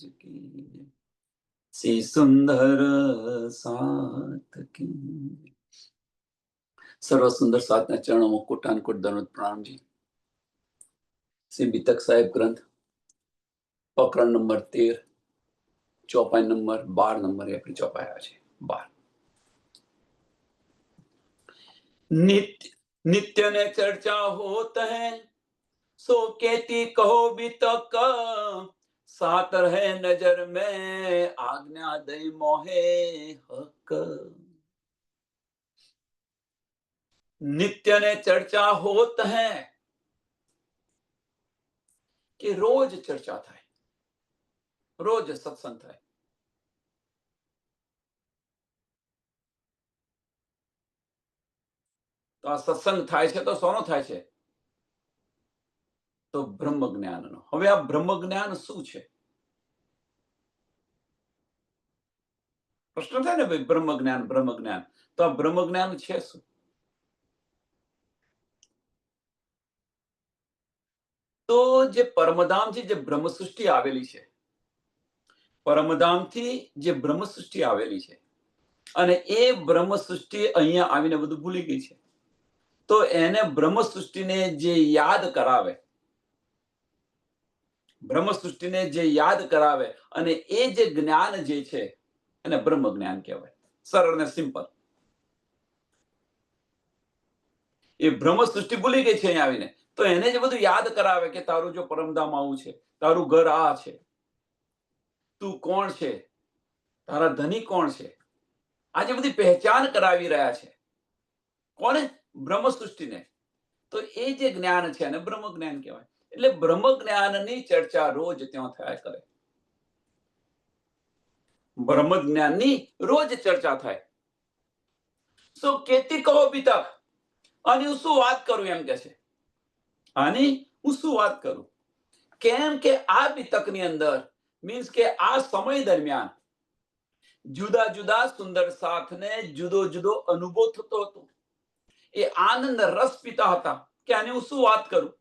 की सी सुंदर साथ की। सर्व सुंदर साथ चरणों में कोटानुकोट दंडवत प्रणाम जी। श्री बीतक साहेब ग्रंथ प्रकरण नंबर 13 चौपाई नंबर 12 नंबर अपनी चौपाई आज 12। नित्य नित्य ने चर्चा होत है सो कहती कहो भी तक सात रहे नजर में आज्ञा दई मोहे हक। नित्य ने चर्चा होत है कि रोज चर्चा થાય, રોજ સત્સંગ થાય। તો આ સત્સંગ થાય છે તો સોનો થાય છે? તો બ્રહ્મ જ્ઞાનનો। હવે આ બ્રહ્મ જ્ઞાન શું છે? પ્રશ્ન થાય ને ભાઈ, બ્રહ્મ જ્ઞાન બ્રહ્મ જ્ઞાન, તો આ બ્રહ્મ જ્ઞાન છે શું? તો જે પરમધામથી જે બ્રહ્મ સૃષ્ટિ આવેલી છે, પરમધામથી જે બ્રહ્મ સૃષ્ટિ આવેલી છે અને એ બ્રહ્મ સૃષ્ટિ અહીંયા આવીને બધું ભૂલી ગઈ છે, તો એને બ્રહ્મ સૃષ્ટિને જે યાદ કરાવે, બ્રહ્મ સૃષ્ટિને જે યાદ કરાવે અને એ જે જ્ઞાન જે છે એને બ્રહ્મ જ્ઞાન કહેવાય। સરળ ને સિમ્પલ। એ બ્રહ્મ સૃષ્ટિ ભૂલી ગઈ છે અહીંયા આવીને, તો એને જે બધું યાદ કરાવે કે તારું જો પરમધામ આવું છે, તારું ઘર આ છે, તું કોણ છે, તારા ધની કોણ છે, આ જે બધી પહેચાન કરાવી રહ્યા છે, કોને? બ્રહ્મ સૃષ્ટિને। તો એ જે જ્ઞાન છે એને બ્રહ્મ જ્ઞાન કહેવાય। એટલે બ્રહ્મ જ્ઞાનની ચર્ચા રોજ ત્યાં થયા કરે, બ્રહ્મ જ્ઞાનની રોજ ચર્ચા થાય। સો કેતી કહો બીતક, આની હું શું વાત કરું એમ કે છે, આની હું શું વાત કરું? કેમ કે આ બીતકની અંદર મીન્સ કે આ સમય દરમિયાન જુદા જુદા સુંદર સાથને જુદો જુદો અનુભવ થતો હતો। એ આનંદ રસ પીતા હતા કે આની હું શું વાત કરું।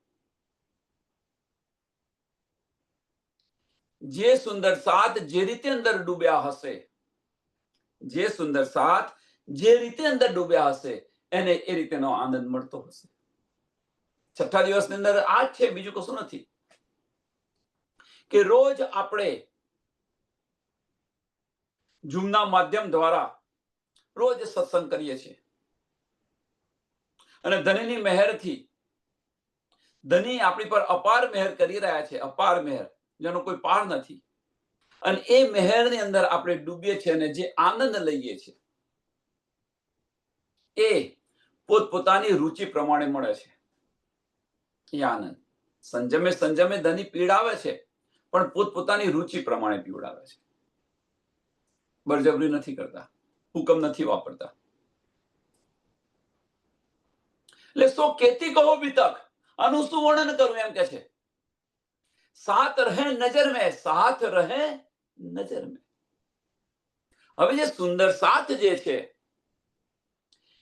જે સુંદર સાથ જે રીતે અંદર ડૂબ્યા હશે, જે સુંદર સાથ જે રીતે અંદર ડૂબ્યા હશે એને એ રીતેનો આનંદ મળતો હશે। છઠ્ઠા દિવસની અંદર આ જ છે, બીજું કશું નથી। કે રોજ આપણે ઝૂમના માધ્યમ દ્વારા રોજ સત્સંગ કરીએ છીએ અને ધનીની મહેરથી ધની આપણી પર અપાર મહેર કરી રહ્યા છે, અપાર મહેર જેનો કોઈ પાર નથી। અને એ મહેરની અંદર આપણે ડૂબીએ છીએ અને જે આનંદ લઈએ છીએ એ પોતપોતાની રુચિ પ્રમાણે મળે છે। એ આનંદ સંજમે સંજમે ધની પીડાવે છે, પણ પોતપોતાની રુચિ પ્રમાણે પીવડાવે છે। બળજબરી નથી કરતા, હુકમ નથી વાપરતા। એટલે સો કેતી કહો બીતક, આનું શું વર્ણન કરું એમ કે છે। સાથ રહે નજર મેં, સાથ રહે નજર મેં। હવે જે સુંદર સાથ જે છે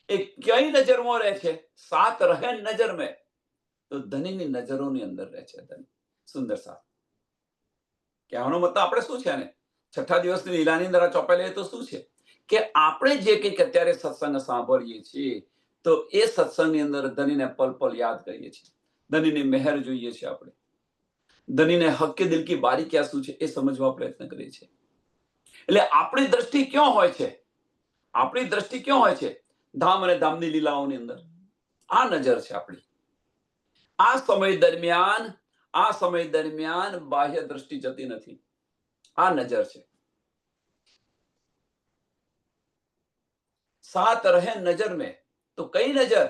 એ કઈ નજરમાં રહે છે? સાથ રહે નજર મેં, તો ધનીની નજરોની અંદર રહે છે ધની, સુંદર સાથ। કહેવાનો મતલબ આપણે શું છે ને, છઠ્ઠા દિવસની લીલાની અંદર ચોપાઈ લઈએ તો શું છે કે આપણે જે કંઈક અત્યારે સત્સંગ સાંભળીએ છીએ તો એ સત્સંગની અંદર ધનીને પલ પલ યાદ કરીએ છીએ, ધનીની મહેર જોઈએ છીએ, આપણે ધનીને હક્કે દિલ કી બારી ક્યાં શું છે એ સમજવા પ્રયત્ન કરીએ છીએ। એટલે આપણી દ્રષ્ટિ ક્યાં હોય છે? આપણી દ્રષ્ટિ ક્યાં હોય છે? ધામ અને ધામની લીલાઓની અંદર આ નજર છે આપણી। આ સમય દરમિયાન બાહ્ય દ્રષ્ટિ જતી નથી, આ નજર છે। સાત રહે નજર મેં, તો કઈ નજર?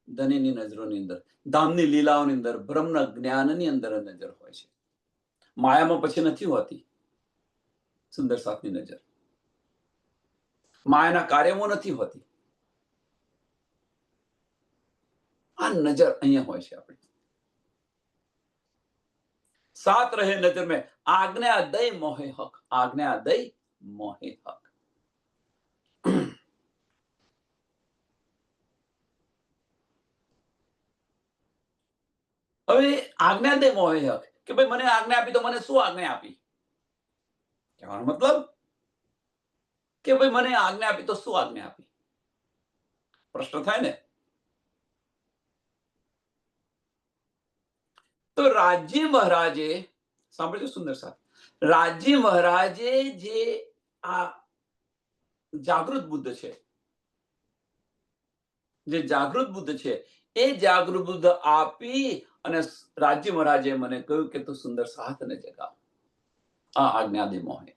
ધનીની નજરોની અંદર, ધામની લીલાઓની અંદર, બ્રહ્મના જ્ઞાનની અંદર નજર હોય છે। માયામાં પછી નથી હોતી સુંદર સાથની નજર, માયાના કાર્યમાં નથી હોતી, આ નજર અહીંયા હોય છે આપણી। साथ रहे नजर में आज्ञा दई मोहे हक, आज्ञा दई मोहे हक। હવે આજ્ઞા દે મોહે હક, કે ભાઈ મને આજ્ઞા આપી તો મને શું આજ્ઞા આપી? કહેવાનો મતલબ કે ભાઈ મને આજ્ઞા આપી, તો શું આજ્ઞા આપી? પ્રશ્ન થાય ને. તો રાજી મહારાજે, સાંભળજો સુંદર સાથ, રાજી મહારાજે જે આ જાગૃત બુદ્ધ છે, જે જાગૃત બુદ્ધ છે, એ જાગૃત બુદ્ધ આપી અને રાજી મહારાજે મને કહ્યું કે તું સુંદર સાથને જગાવ. આ આજ્ઞાદિ મોહે.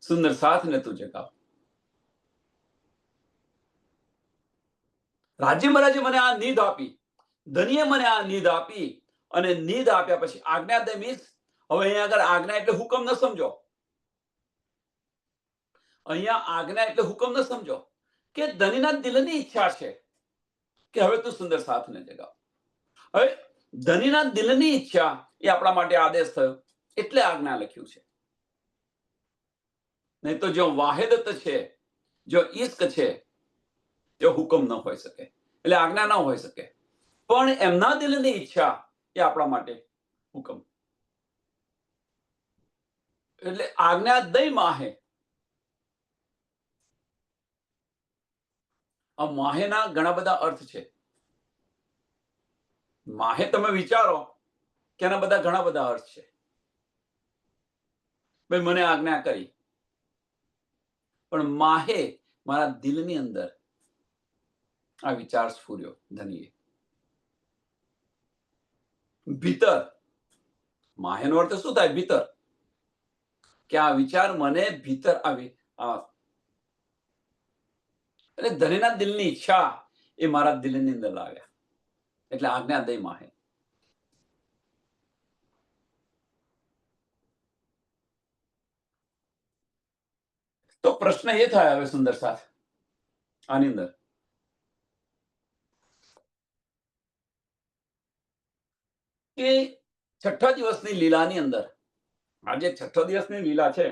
સુંદર સાથને તું જગાવ. રાજી મહારાજે મને આ નીધ આપી, ધનીએ મને આ નીધ આપી, અને નીધ આપ્યા પછી આજ્ઞાદય મીન્સ, હવે અહીંયા આગળ આજ્ઞા એટલે હુકમ ન સમજો. અહીંયા આજ્ઞા એટલે હુકમ ન સમજો, કે ધનીના દિલની ઈચ્છા છે કે હવે તું સુંદર સાથને જગાવ. હવે ધનીના દિલની ઈચ્છા એ આપણા માટે આદેશ થયો, એટલે આજ્ઞા લખ્યું છે. નહીં તો જો વાહિદત છે, જો ઈશ્ક છે, જો હુકમ ન હોઈ શકે, એટલે આજ્ઞા ન હોઈ શકે. પણ એમના દિલની ઈચ્છા એ આપણા માટે હુકમ. એટલે આજ્ઞા દઈ માહે. આ માહેના ઘણા બધા અર્થ છે. માહે તમે વિચારો કે એના બધા ઘણા બધા અર્થ છે. ભાઈ મને આજ્ઞા કરી, પણ માહે મારા દિલની અંદર આ વિચાર સ્ફુર્યો ધનીએ. ભીતર, માહેનો અર્થ શું થાય? ભીતર. કે આ વિચાર મને ભીતર આવી, એટલે ધનીના દિલની ઈચ્છા એ મારા દિલની અંદર લાવ્યા, એટલે આજ્ઞા દઈ માહે. તો પ્રશ્ન એ થાય હવે સુંદર સાથ આની અંદર, કે છઠ્ઠા દિવસની લીલાની અંદર, આજે છઠ્ઠો દિવસની લીલા છે,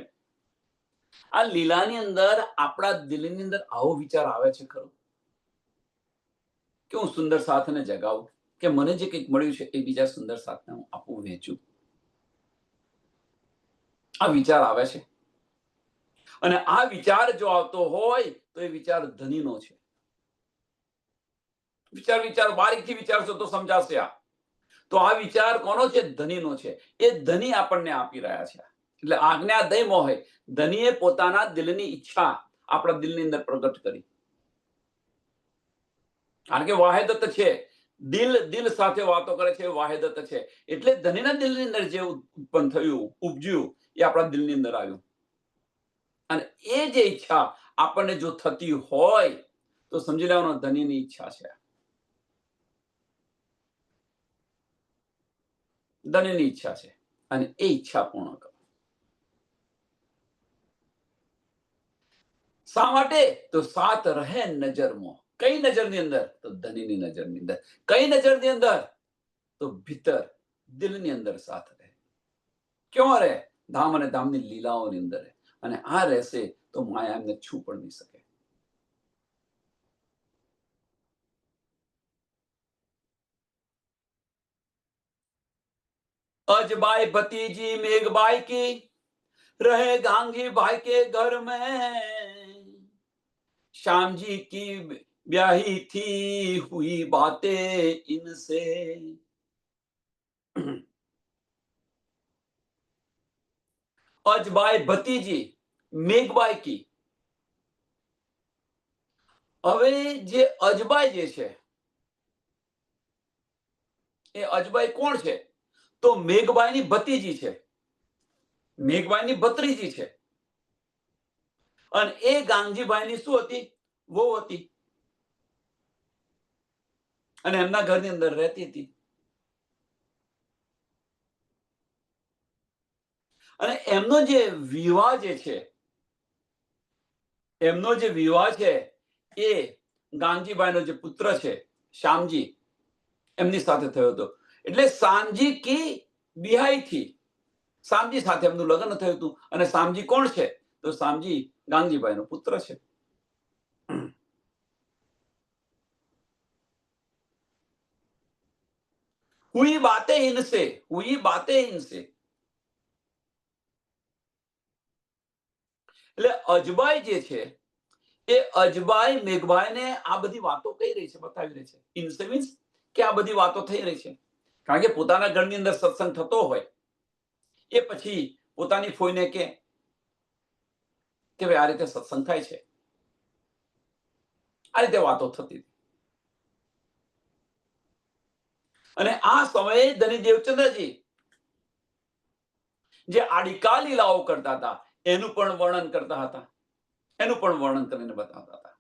આ લીલાની અંદર આપણા દિલની અંદર આવો વિચાર આવે છે ખરો કે હું સુંદર સાથને જગાવું, કે મને જે કંઈક મળ્યું છે એ બીજા સુંદર સાથને હું આપું, વહેંચું? આ વિચાર આવે છે. અને આ વિચાર જો આવતો હોય તો એ વિચાર ધનીનો છે. વિચાર બારીકથી વિચારશો તો સમજાશે. આ તો આ વિચાર કોનો છે? ધનીનો છે. એ ધની આપણને આપી રહ્યા છે. એટલે આજ્ઞા દઈ મોહે, ધનીએ પોતાના દિલની ઈચ્છા આપણા દિલની અંદર પ્રગટ કરી. કારણ કે વાહિદત છે, દિલ સાથે વાતો કરે છે, વાહિદત છે. એટલે ધનીના દિલની અંદર જે ઉત્પન્ન થયું, ઉપજ્યું, એ આપણા દિલની અંદર આવ્યું. અને એ જે ઈચ્છા આપણને જો થતી હોય તો સમજી લેવાનો ધનીની ઈચ્છા છે, ધનીની ઈચ્છા છે. અને એ ઈચ્છા પૂર્ણ કરો. શા માટે? તો સાત રહે નજર મોહ. કઈ નજરની અંદર? તો ધનીની નજરની અંદર. કઈ નજરની અંદર? તો ભીતર, દિલની અંદર સાથ રહે. ક્યાં રહે? ધામ અને ધામની લીલાઓની અંદર. અને આ રહેશે તો માયા એમને છૂ પણ નહીં શકે. अजबाई भतीजी मेघबाई की रहे गांगी भाई के घर में, श्याम जी की ब्याही थी हुई बातें इनसे. अजबाई भतीजी मेघबाई की. હવે જે અજબાઈ જે છે, એ અજબાઈ કોણ છે? તો મેઘબાઈની ભતીજી છે, મેઘબાઈની ભત્રીજી છે. અને એ ગાંગજીભાઈની શું હતી? વહુ હતી. અને એમના ઘરની અંદર રહેતી હતી. અને એમનો જે વિવાહ જે છે, એમનો જે વિવાહ છે એ ગાંગજીભાઈનો જે પુત્ર છે શ્યામજી, એમની સાથે થયો હતો. એટલે શામજી કી બિહાઈ થી, શામજી સાથે એમનું લગ્ન થયું હતું. અને શામજી કોણ છે? તો શામજી ગાંગજીભાઈનો પુત્ર છે. हुई बातें इनसे, हुई बातें इनसे. એટલે અજબાઈ જે છે એ અજબાઈ મેઘભાઈને આ બધી વાતો કહી રહી છે, બતાવી રહી છે. ઇનસે મીન્સ કે આ બધી વાતો થઈ રહી છે. કારણ કે પોતાના ઘરની અંદર સત્સંગ થતો હોય એ પછી પોતાની ફોઈને કે ભાઈ આ રીતે સત્સંગ થાય છે, આ રીતે વાતો થતી હતી. અને આ સમયે ધની દેવચંદ્રજી જે આડિકા લીલાઓ કરતા હતા એનું પણ વર્ણન કરતા હતા, એનું પણ વર્ણન કરીને બતાવતા હતા.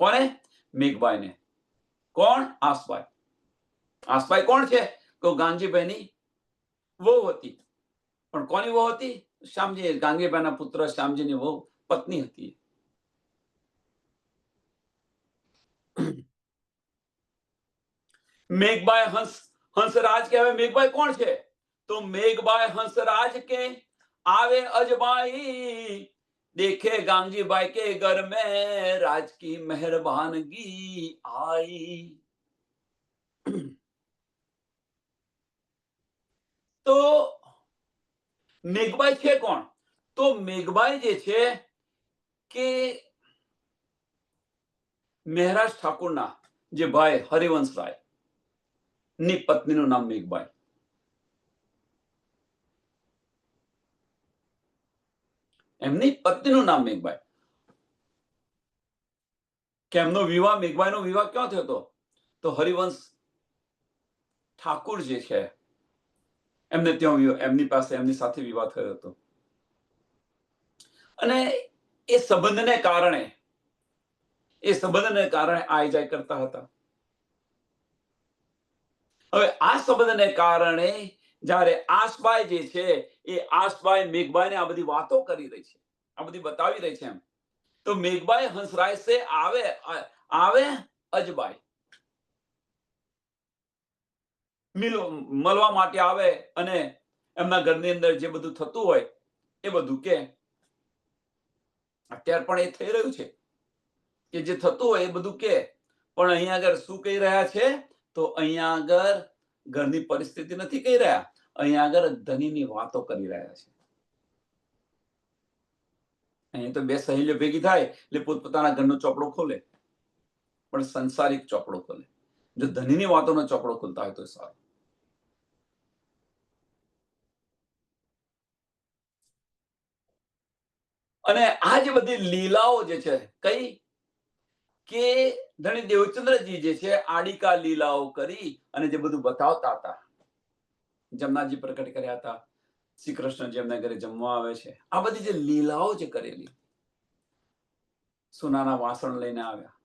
કોને? મેઘબાઈને. કોણ? આસબાઈ. આસબાઈ કોણ છે? તો ગાંગીભાઈની વહુ હતી. પણ કોની વહુ હતી? શ્યામજી, ગાંગીભાઈના પુત્ર શ્યામજીની વહુ, પત્ની હતી. મેઘબાઈ હંસરાજ કહેવાય. મેઘબાઈ કોણ છે? તો મેઘબાઈ હંસરાજ કે आवे अजबाई, देखे गांगी बाई के घर में राज की मेहरबानगी आई. તો મેઘબાઈ છે કોણ? તો મેઘબાઈ જે છે કે મહેરાજ ઠાકુરના જે ભાઈ હરિવંશ રાય ની પત્નીનું નામ મેઘબાઈ. એમની પત્નીનું નામ મેઘબાઈ. કે એમનો વિવાહ, મેઘબાઈનો વિવાહ ક્યાં થયો હતો? તો હરિવંશ ઠાકુર જે છે એમને ત્યાં, એમની પાસે, એમની સાથે વિવાહ થયો હતો. અને એ સંબંધને કારણે આઈ જાય કરતા હતા. હવે આ સંબંધને કારણે જ્યારે આસબાઈ જે છે એ આસબાઈ મેઘબાઈને આ બધી વાતો કરી રહી છે, આ બધી બતાવી રહી છે. એમ તો મેઘબાઈ હંસરાય સે આવે અજબાઈ, મળવા માટે આવે અને એમના ઘરની અંદર જે બધું થતું હોય એ બધું કે. અત્યારે પણ એ થઈ રહ્યું છે કે જે થતું હોય એ બધું કે. પણ અહીંયા આગળ શું કહી રહ્યા છે? તો અહીંયા આગળ ઘરની પરિસ્થિતિ નથી કહી રહ્યા, અહીંયા આગળ ધનીની વાતો કરી રહ્યા છે. અહીં તો બે સહેલીઓ ભેગી થાય એટલે પોતપોતાના ઘરનો ચોપડો ખોલે, પણ સંસારિક ચોપડો ખોલે. જો ધનીની વાતોનો ચોપડો ખોલતા હોય તો સારું. અને આ જે બધી લીલાઓ જે છે, કઈ કે ધણી દેવચંદ્રજી જે છે આડિકા લીલાઓ કરી અને જે બધું બતાવતા હતા, જમનાજી પ્રકટ કર્યા હતા, શ્રી કૃષ્ણ જેમના ઘરે જમવા આવે છે, આ બધી જે લીલાઓ જે કરેલી, સોનાના વાસણ લઈને આવ્યા,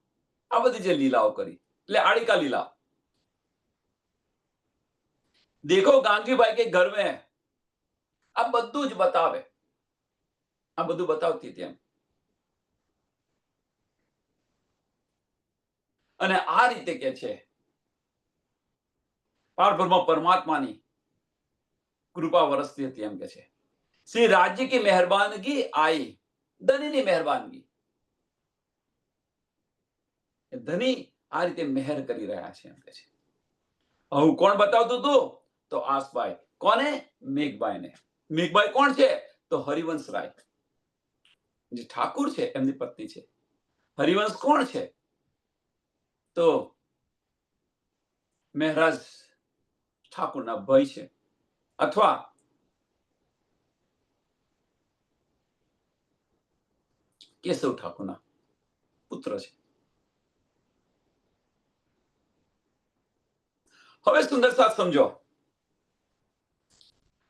આ બધી જે લીલાઓ કરી એટલે આડિકા લીલા. દેખો ગાંગીભાઈ કે ઘર મેં, આ બધું જ બતાવે, આ બધું બતાવતી તેમ. અને આ રીતે કે છે પારબ્રહ્મ પરમાત્માની કૃપા વરસતી હતી એમ કે છે. શ્રી રાજ્ય की मेहरबानगी आई, ધનીની મહેરબાનગી. ધની આ રીતે મહેર કરી રહ્યા છે એમ કે છે. હું કોણ બતાવતું હતું? તો આસબાઈ. કોને? મેઘબાઈને. મેઘબાઈ કોણ છે? તો હરિવંશ રાય જે ઠાકુર છે એમની પત્ની છે. હરિવંશ કોણ છે? તો મહેરાજ ઠાકુરના ભાઈ છે, અથવા કેશવ ઠાકુરના પુત્ર છે. હવે સુંદર સાથ સમજો,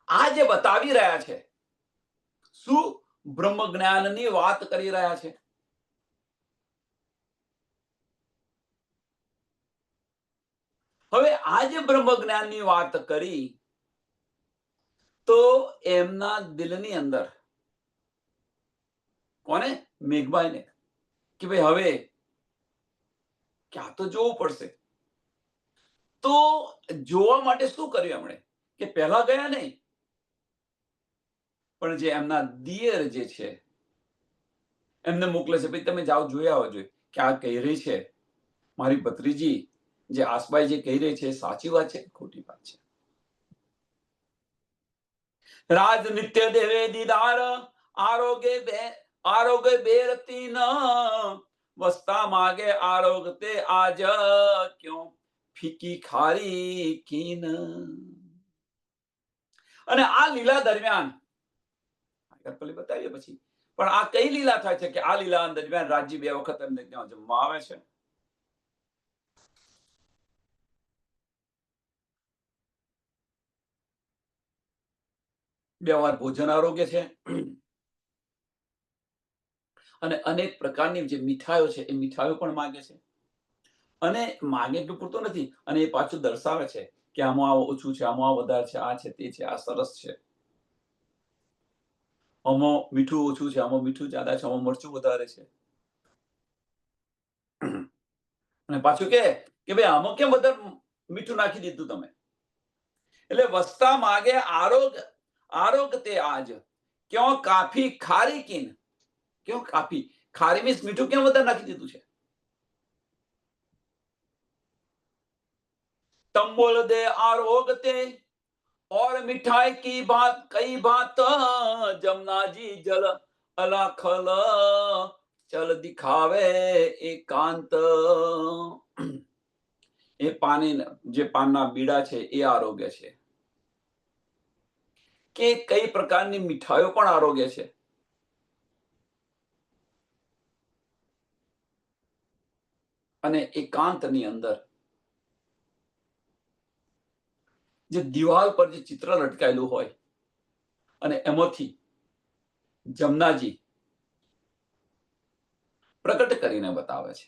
આ જે બતાવી રહ્યા છે શું બ્રહ્મ જ્ઞાનની વાત કરી રહ્યા છે. હવે આ જે બ્રહ્મ જ્ઞાનની વાત કરી તો એમના દિલની અંદર, કોને? મેઘબાઈને, કે ભાઈ હવે ક્યાં તો જોવું પડશે. તો જોવા માટે શું કર્યું એમણે? કે પહેલા ગયા નહીં, પણ જે એમના દિયર જે છે એમને મોકલે છે, ભાઈ તમે જાઓ જોઈ આવો, જોઈએ કે આ કહી રહી છે મારી ભત્રીજી જે આસબાઈ જે કહી રહી છે એ સાચી વાત છે કે ખોટી વાત છે? રાજ નિત્ય દેવે દીદાર આરોગ્ય બેરતી ન વસ્તા માગે આરોગ્ય તે આજ ક્यों ફીકી ખારી કીન. અને આ લીલા દરમિયાન બતાવીએ પછી પણ આ કઈ લીલા થાય છે કે આ લીલા દરમિયાન રાજ્ય 2 વખત એમને ત્યાં જમવા આવે છે. 2 વાર ભોજન આરોગ્ય છે અને અનેક પ્રકારની જે મીઠાઈઓ છે એ મીઠાઈઓ પણ માંગે છે. અને માંગે એટલું પૂરતું નથી, અને એ પાછું દર્શાવે છે કે આમાં આ ઓછું છે, આમાં આ વધારે છે, આ છે, તે છે, આ સરસ છે, આમાં મીઠું ઓછું છે, આમાં મીઠું જ્યાદા છે, આમાં મરચું વધારે છે. અને પાછું કે ભાઈ આમાં કેમ વધારે મીઠું નાખી દીધું તમે? એટલે વસ્તા માગે આરોગ તે આજ ક્यों કાફી ખારી કીન. ક્यों કાફી ખારી મીન્સ મીઠું કેમ વધારે નાખી દીધું છે? તમ બોલ દે आरोग ते और मिठाई की बात कई बात जमुना जी जल अलाखल चल दिखावे एकांत. એ પાણી જે પાનના બીડા છે એ આરોગ્ય છે કે કઈ પ્રકારની મીઠાઈઓ પણ આરોગ્ય છે. અને એકાંતની અંદર જે દિવાલ પર જે ચિત્ર લટકાયેલું હોય અને એમાંથી જમનાજી પ્રકટ કરીને બતાવે છે.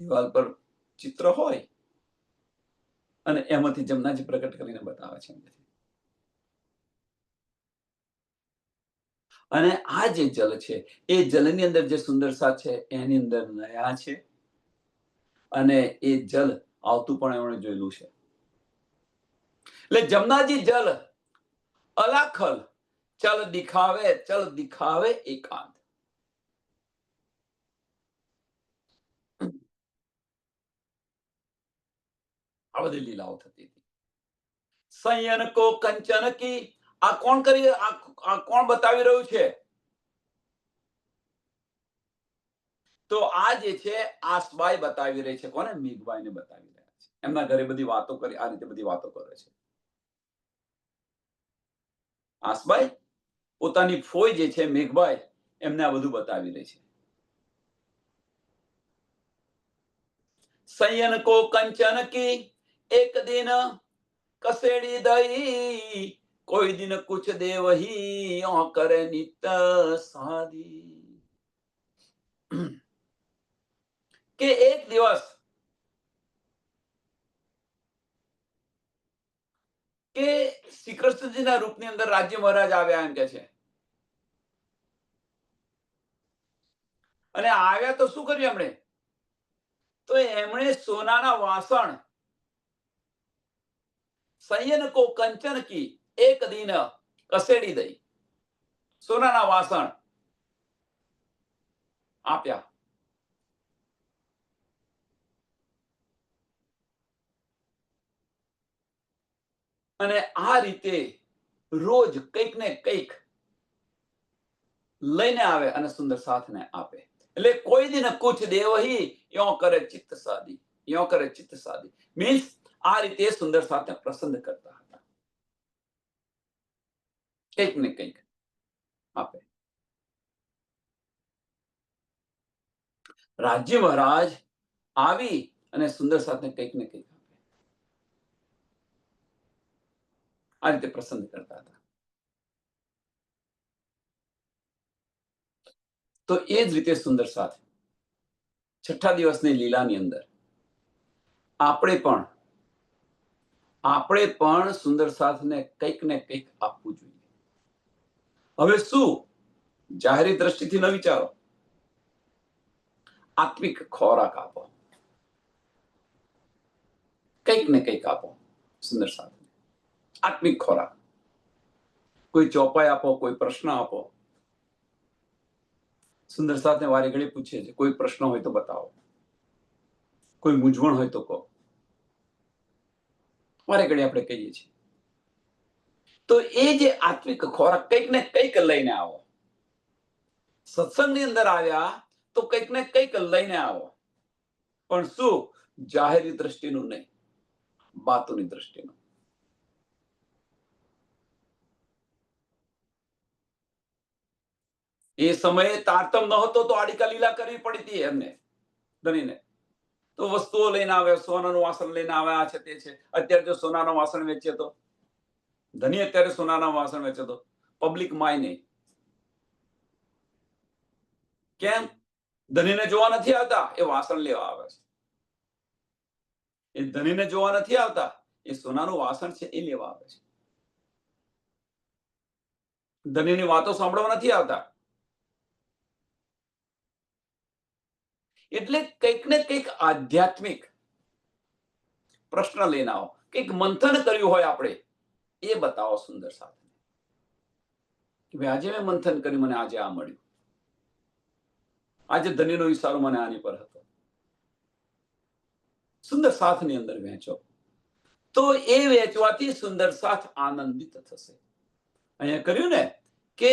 દિવાલ પર ચિત્ર હોય અને એમાંથી જમનાજી પ્રકટ કરીને બતાવે છે. અને આ જે જલ છે એ જલની અંદર જે સુંદરતા છે એની અંદર નયા છે, અને એ જલ આવતું પણ એમણે જોયેલું છે. એટલે જમનાજી જલ અલાખલ ચલ દિખાવે એકાંત. આ બધી લીલાઓ થતી હતી. સંયન કો કંચન કી. આ કોણ બતાવી રહ્યું છે? તો આ જે છે આસબાઈ બતાવી રહી છે. કોને? મીગબાઈને બતાવી રહ્યા છે. એમના ઘરે બધી વાતો કરી, આ રીતે બધી વાતો કરે છે. આસબાઈ પોતાની ફોઈ જે છે મેઘબાઈ એમને આ બધું બતાવી રહી છે. સંયન કો કંચન કી એક દિન કસેડી દઈ કોઈ દિન કુછ દેવહી કરે નિત સાદી. કે એક દિવસ કે શ્રી કૃષ્ણજીના રૂપની અંદર રાજ્ય મહારાજ આવ્યા એમ કે છે. અને આવ્યા તો શું કર્યું એમણે? તો એમણે સોનાના વાસણ સંયન કો કંચન કી એક દિન કસેડી દઈ, સોનાના વાસણ આપ્યા. અને આ રીતે રોજ કંઈક ને કંઈક લઈને આવે અને સુંદર સાથને આપે. એટલે કોઈ દિન કુછ દેવહી યો કરે ચિત્ત સાદી. યો કરે ચિત્ત સાદી મીન્સ આ રીતે સુંદર સાથને પ્રસન્ન કરતા હતા. કંઈક ને કંઈક આપે. રાજ્ય મહારાજ આવી અને સુંદર સાથને કંઈક ને કંઈક આપે. આ રીતે પ્રસન્ન કરતા હતા. તો એ જ રીતે સુંદર સાથ 6ઠ્ઠા દિવસની લીલાની અંદર આપણે પણ સુંદર સાથને કંઈક ને કંઈક આપવું જોઈએ. હવે શું? જાહેરી દ્રષ્ટિથી ન વિચારો, આત્મિક ખોરાક આપો, કંઈક ને કંઈક આપો સુંદર સાથે. આત્મિક ખોરાક, કોઈ ચોપાઈ આપો, કોઈ પ્રશ્ન આપો. સુંદર સાથને વારે ઘડી પૂછે છે કોઈ પ્રશ્ન હોય તો બતાવો. કોઈ મૂંઝવણ હોય તો કહો. મારે ઘડી આપણે કહીએ છીએ તો એ જે આત્વિક ખોરાક કંઈક ને કંઈક લઈને આવો. સત્સંગની અંદર આવ્યા તો કંઈક ને કંઈક લઈને આવો, પણ શું? જાહેરી દ્રષ્ટિનું નહીં, બાતોની દ્રષ્ટિનું. એ સમયે તારતમ નહોતો તો આડિકા લીલા કરવી પડી હતી એમને, ધણીને. તો વસ્તુઓ લઈને આવે, સોનાનું વાસણ લઈને આવે, આ છે તે છે. અત્યારે જો સોનાનું વાસણ વેચે તો, ધણી અત્યારે સોનાના વાસણ વેચે તો પબ્લિક માય નહીં. કેમ? ધણીને જોવા નથી આવતા, એ વાસણ લેવા આવે છે. એ ધણીને જોવા નથી આવતા, એ સોનાનું વાસણ છે એ લેવા આવે છે. ધણીની વાતો સાંભળવા નથી આવતા. એટલે કંઈક ને કંઈક આધ્યાત્મિક પ્રશ્ન લઈને આવો, કંઈક મંથન કર્યું હોય આપણે, એ બતાવો સુંદર સાથે. આજે મેં મંથન કર્યું, મને આજે આ મળ્યું. આજે ધણીનો વિચાર મને આની પર હતો. સુંદર સાથની અંદર વહેંચો તો એ વેચવાથી સુંદર સાથ આનંદિત થશે. અહીંયા કર્યું ને કે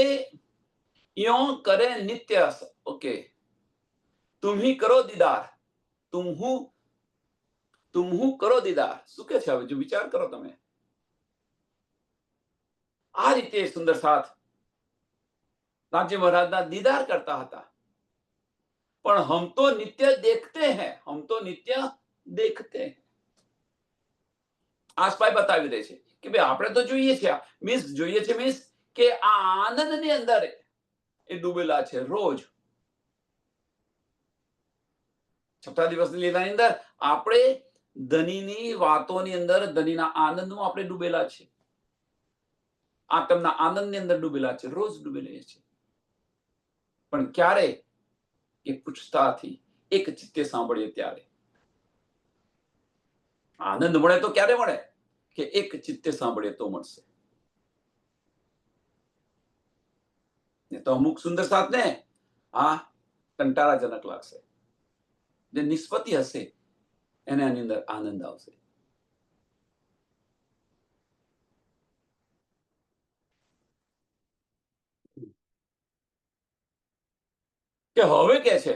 યો કરે નિત્ય, ઓકે, તુમ હી કરો દીદાર, તુમ હું કરો દીદાર. શું કે છે હવે? જો વિચાર કરો તમે. આ રીતે સુંદર સાથ રામજી મહારાજના દીદાર કરતા હતા. પણ હમ તો નિત્ય દેખતે हैं, हम तो नित्य देखते हैं. આસપાઈ બતાવી રહે છે કે ભાઈ આપણે તો જોઈએ છે, મીન્સ જોઈએ છે મીન્સ કે આ આનંદની અંદર એ ડૂબેલા છે રોજ. છઠ્ઠા દિવસની લીલાની અંદર આપણે ધણીની વાતોની અંદર, ધણીના આનંદમાં આપણે ડૂબેલા છે, આત્મના આનંદની અંદર ડૂબેલા છે, રોજ ડૂબેલા છે. પણ ક્યારે? એ પૂછતાથી એક ચિત્તે સાંભળીએ ત્યારે. આનંદ મળે તો ક્યારે મળે? કે એક ચિત્તે સાંભળીએ તો મળશે. તો અમુક સુંદર સાથને આ કંટાળાજનક લાગશે. જે નિષ્પત્તિ હશે એને આની અંદર આનંદ આવશે. કે હવે કે છે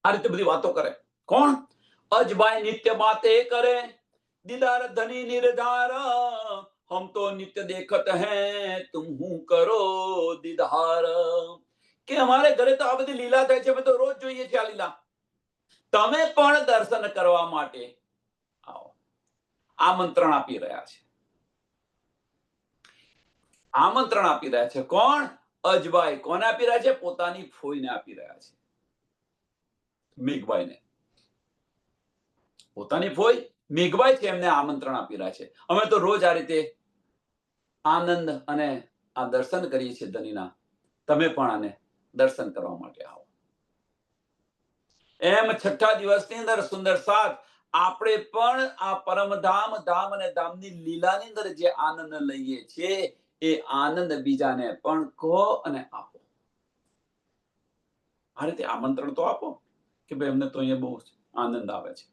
આ રીતે બધી વાતો કરે. કોણ? અજબાઈ નિત્ય બાતે કરે, દીદાર ધની નિર્ધાર, હમ તો નિત્ય દેખત હૈ, તુમ હું કરો દીદાર. કે અમારે ઘરે તો આ બધી લીલા થાય છે, અમે તો રોજ જોઈએ છે આ લીલા. તમે પણ દર્શન કરવા માટે આવો. આમંત્રણ આપી રહ્યા છે. આમંત્રણ આપી રહ્યા છે. કોણ? અજબાઈ. કોને આપી રહ્યા છે? પોતાની ફોઈને આપી રહ્યા છે, મેઘબાઈને. પોતાની ફોઈ મેઘબાઈ છે, એમને આમંત્રણ આપી રહ્યા છે. અમે તો રોજ આ રીતે આનંદ અને આ દર્શન કરીએ છીએ ધણીના. તમે પણ આને દર્શન કરવા માટે આવો. એમ છઠ્ઠા દિવસની અંદર સુંદર સાથ આપણે પણ આ પરમધામ, ધામ અને ધામની લીલાની અંદર જે આનંદ લઈએ છીએ એ આનંદ બીજાને પણ કહો અને આપો. આ રીતે આમંત્રણ તો આપો કે ભાઈ અમને તો અહીંયા બહુ આનંદ આવે છે.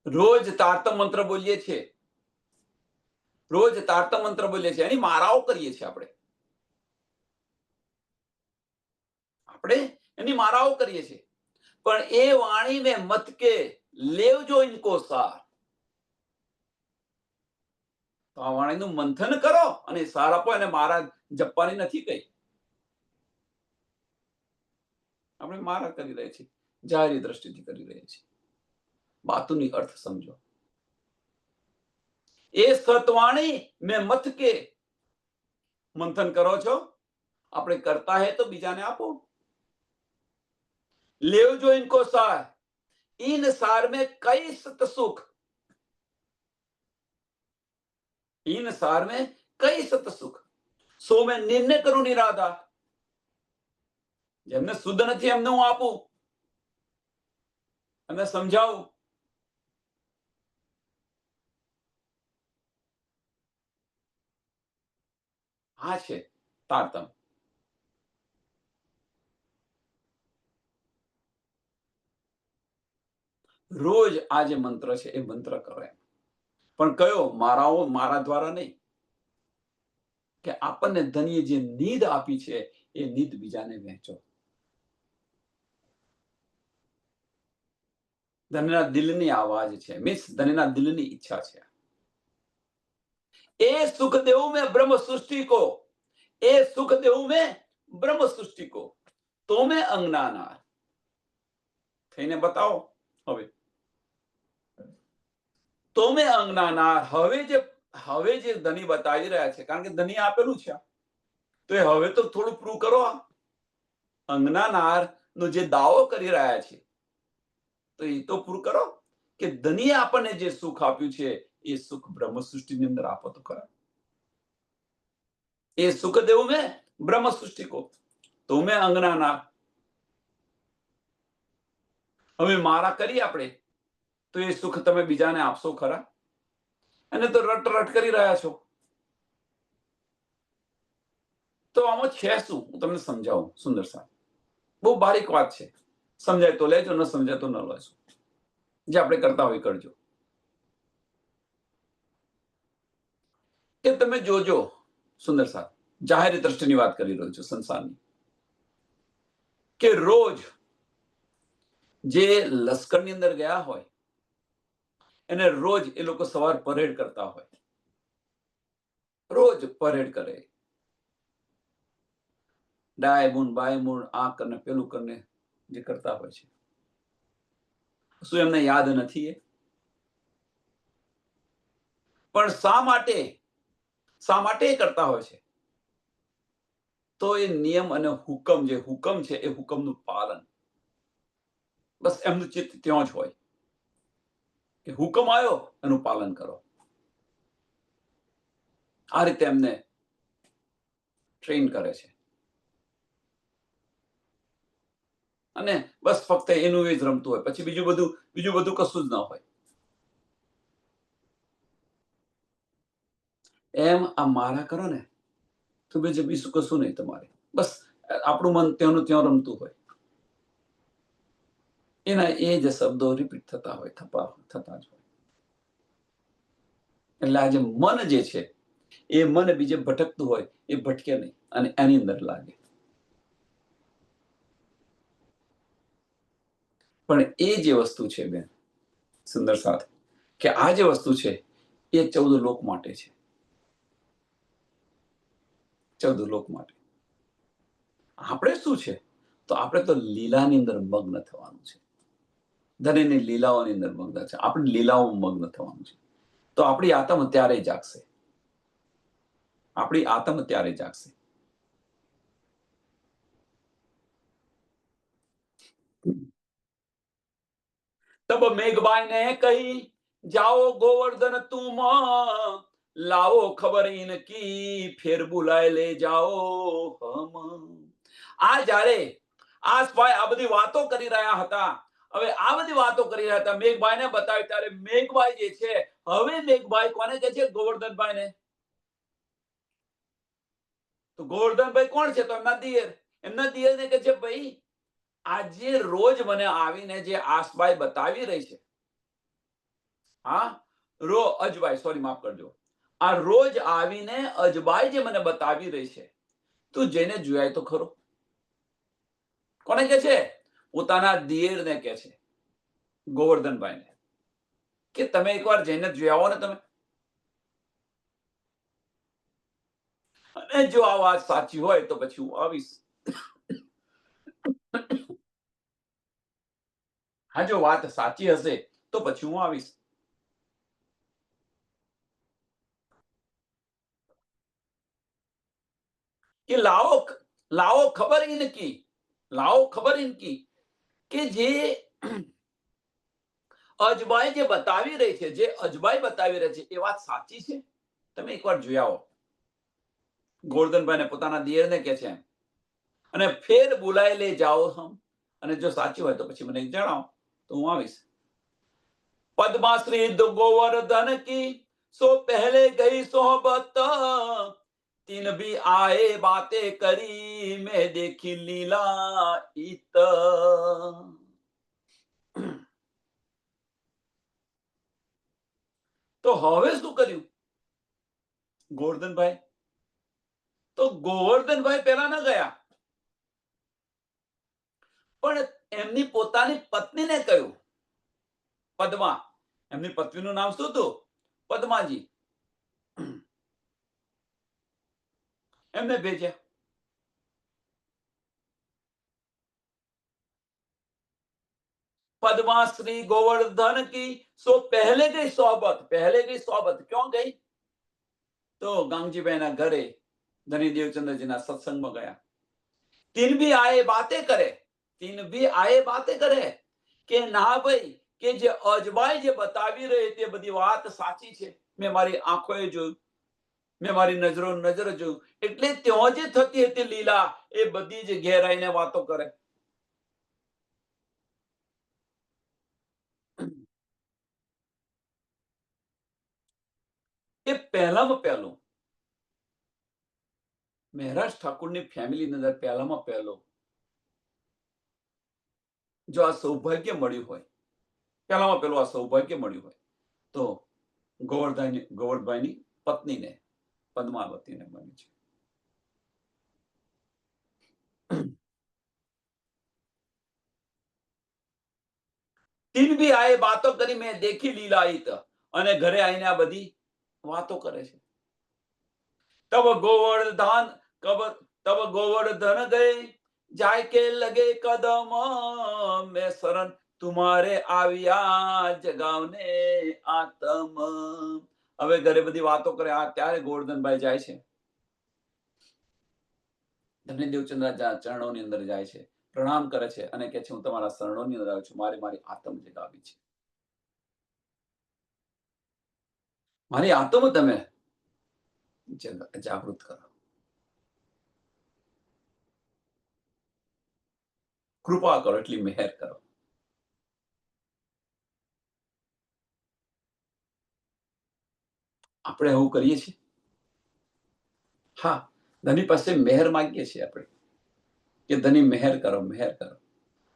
રોજ તારતમ મંત્ર બોલીએ છીએ, રોજ તારતમ મંત્ર બોલીએ છીએ, એની મારાઓ કરીએ છીએ આપણે એની મારાઓ કરીએ છીએ. પણ એ વાણીને મત કે લેવજો ઇનકો સાર. તો આ વાણીનું મંથન કરો અને સાર આપો. એને મારા જપવાની નથી કઈ. આપણે મારા કરી રહ્યા છીએ, જાહેરી દ્રષ્ટિથી કરી રહ્યા છીએ. બાતુની અર્થ સમજો. એ સતવાણી મેં મત કે મંથન કરો છો, આપણે કરતા હે તો બીજાને આપો. લેવજો ઇનકો સાર, इन सार में कई सत सुख, इन सार में कई सत सुख, सो मैं निर्णय करूं निराधार. જેમને શુદ્ધ નથી એમને હું આપું, એમને સમજાવું. આ છે તારતમ્ય. રોજ આ જે મંત્ર છે એ મંત્ર કરો એમ. પણ કયો? મારા દ્વારા નહીં, કે આપણને ધણીએ જે નીદ આપી છે એ નીદ બીજાને વહેંચો. ધનના દિલની આવાજ છે, મીન્સ ધનના દિલની ઈચ્છા છે. એ સુખ દેવું મેં બ્રહ્મ સૃષ્ટિ કો, એ સુખ દેવું મેં બ્રહ્મ સૃષ્ટિ કો, તો મેં અંગનાનાર. થઈને બતાવો હવે. તો મેં અંગનાનાર. હવે જે ધની બતાવી રહ્યા છે, કારણ કે ધની આપેલું છે, તો એ હવે તો થોડું પ્રૂવ કરો. અંગનાનાર નો જે દાવો કરી રહ્યા છે, તો એ તો પ્રૂવ કરો કે ધની આપણને જે સુખ આપ્યું છે એ સુખ બ્રહ્મ સૃષ્ટિની અંદર આપો તો ખરા. એ સુખ દેવું મેં બ્રહ્મ સૃષ્ટિ કો, તો મેં અંગનાનાર. હવે મારા કરી આપણે, તો એ સુખ તમે બીજાને આપશો ખરા? અને તો રટ કરી રહ્યા છો. તો આમાં છે શું? હું તમને સમજાવું સુંદર સાહેબ. બહુ બારીક વાત છે. સમજાય તો લેજો, ન સમજાય તો ન લેજો. જે આપણે કરતા હોય કરજો. કે તમે જોજો સુંદર સાહેબ, જાહેર દ્રષ્ટિની વાત કરી રહ્યો છું સંસારની, કે રોજ જે લશ્કરની અંદર ગયા હોય એને રોજ એ લોકો સવાર પરેડ કરતા હોય, રોજ પરેડ કરે. ડાયમુન બાયમુન આ કરને પેલું કરને જે કરતા હોય છે. શું એમને યાદ નથી? પણ શા માટે કરતા હોય છે? તો એ નિયમ અને હુકમ છે એ હુકમનું પાલન. બસ એમનું ચિત્ત ત્યાં જ હોય કે હુકમ આવ્યો એનું પાલન કરો. આ રીતે એમને ટ્રેન કરે છે. અને બસ ફક્ત એનું જ રમતું હોય, પછી બીજું બધું કશું જ ના હોય. એમ આ મારા કરો ને તો બીજું કશું નહીં તમારે. બસ આપણું મન ત્યાંનું ત્યાં રમતું હોય. એના એ જ શબ્દો રિપીટ થતા હોય, થતા જ હોય. એટલે આ જે મન જે છે એ મન બીજે ભટકતું હોય એ ભટકે નહીં અને એની અંદર લાગે. પણ એ જે વસ્તુ છે બેન સુંદર સાથ, કે આ જે વસ્તુ છે એ 14 લોક માટે છે. 14 લોક માટે. આપણે શું છે? તો આપણે તો લીલાની અંદર મગ્ન થવાનું છે. ધનેની લીલાઓની અંદર મગ્ન છે. આપણે લીલાઓમાં મગ્ન થવાનું છે. તો આપણી આત્મ ત્યારે જાગશે. આપણી આત્મ ત્યારે જાગશે. તબ મેઘબાઈ ને કહી જાઓ ગોવર્ધન તુમ, લાવો ખબર ઇનકી ફેર બુલાય લે જાઓ હમ. આ જ્યારે આસભાઈ આ બધી વાતો કરી રહ્યા હતા, હવે આ બધી વાતો કરી રહ્યા હતા, મેઘભાઈ ને બતાવી ત્યારે મેઘભાઈ જે છે, હવે મેઘભાઈ કોને કહે છે? ગોવર્ધનભાઈ ને. તો ગોવર્ધનભાઈ કોણ છે? તો એમના દિયર ને કહે છે, ભાઈ આજે રોજ મને આવીને જે આસબાઈ બતાવી રહી છે, હા અજબાઈ, સોરી માફ કરજો, આ રોજ આવીને અજબાઈ જે મને બતાવી રહી છે, તું જઈને જોયાય તો ખરો. કોને કે છે? પોતાના દિયરને કે છે, ગોવર્ધનભાઈને, કે તમે એકવાર જઈને જોઈ આવો ને તમે. અને જો આ વાત સાચી હોય તો પછી હું આવીશ. હા, જો વાત સાચી હશે તો પછી હું આવીશ. કે લાવો ખબર ઇનકી, કે જે અજબાઈ જે બતાવી રહી છે, એ વાત સાચી છે, તમે એકવાર જોઈ આવો. ગોવર્ધનભાઈને પોતાના દિયરને કહે છે. અને ફેર બુલાય લે જાઓ હમ, અને જો સાચી હોય તો પછી મને જણાવો તો હું આવીશ. पद्माश्री गोवर्धन की सो पहले गई सोहबत, तीन भी आए बातें करी मैं देखी लीला इत. તો હવે શું કર્યું ગોવર્ધનભાઈ? તો ગોવર્ધનભાઈ પહેલા ન ગયા, પણ એમની પોતાની પત્નીને કહ્યું, પદ્મા, એમની પત્નીનું નામ શું હતું? પદ્માજી. એમને ભેજ્યા. पद्माश्री गोवर्धन की सो पहले गई सोहबत. पहले गई सोहबत क्यों गई? तो गांगजीભાઈ ના ઘરે ધની દેવચંદ્રજીના સત્સંગમાં ગયા. तीन भी आए बातें करे, तीन भी आए बातें करे કે ના ભાઈ, કે જે અજબાઈ જે બતાવી રહી તે બધી વાત સાચી છે. મેં મારી આંખોએ જોયું, મેં મારી નજરે જોયું. એટલે ત્યાં જે થતી હતી લીલા, એ બધી જ ઘેરાઈને વાતો કરે. એ પહેલામાં પહેલું મહેરાજ ઠાકુરની ફેમિલીની અંદર પહેલામાં પહેલો જો આ સૌભાગ્ય મળ્યું હોય, પહેલામાં પહેલું આ સૌભાગ્ય મળ્યું હોય, તો ગોવર્ધનભાઈની પત્નીને, પદ્માવતીને મળ્યું છે. તીન બી આએ વાતો કરી મેં દેખી લીલા ઈત, અને ઘરે આવીને આ બધી વાતો કરે છે. तब गोवर्धन गए जाय के लगे कदम, मैं शरण तुम्हारे आविया जगावने आत्म. હવે ઘરે બધી વાતો કરે. આ ત્યારે ગોવર્ધનભાઈ જાય છે, ધન્ય દેવચંદ્રના ચરણોની અંદર જાય છે, પ્રણામ કરે છે અને કહે છે, હું તમારા શરણોની અંદર આવ્યો છું, મારી આત્મ જગાવી છે, મારી આત્મ તમે જાગૃત કરો, કૃપા કરો, એટલી મહેર કરો. આપણે એવું કરીએ છીએ? હા, ધની પાસે મહેર માંગીએ છીએ આપણે, કે ધની મહેર કરો, મહેર કરો,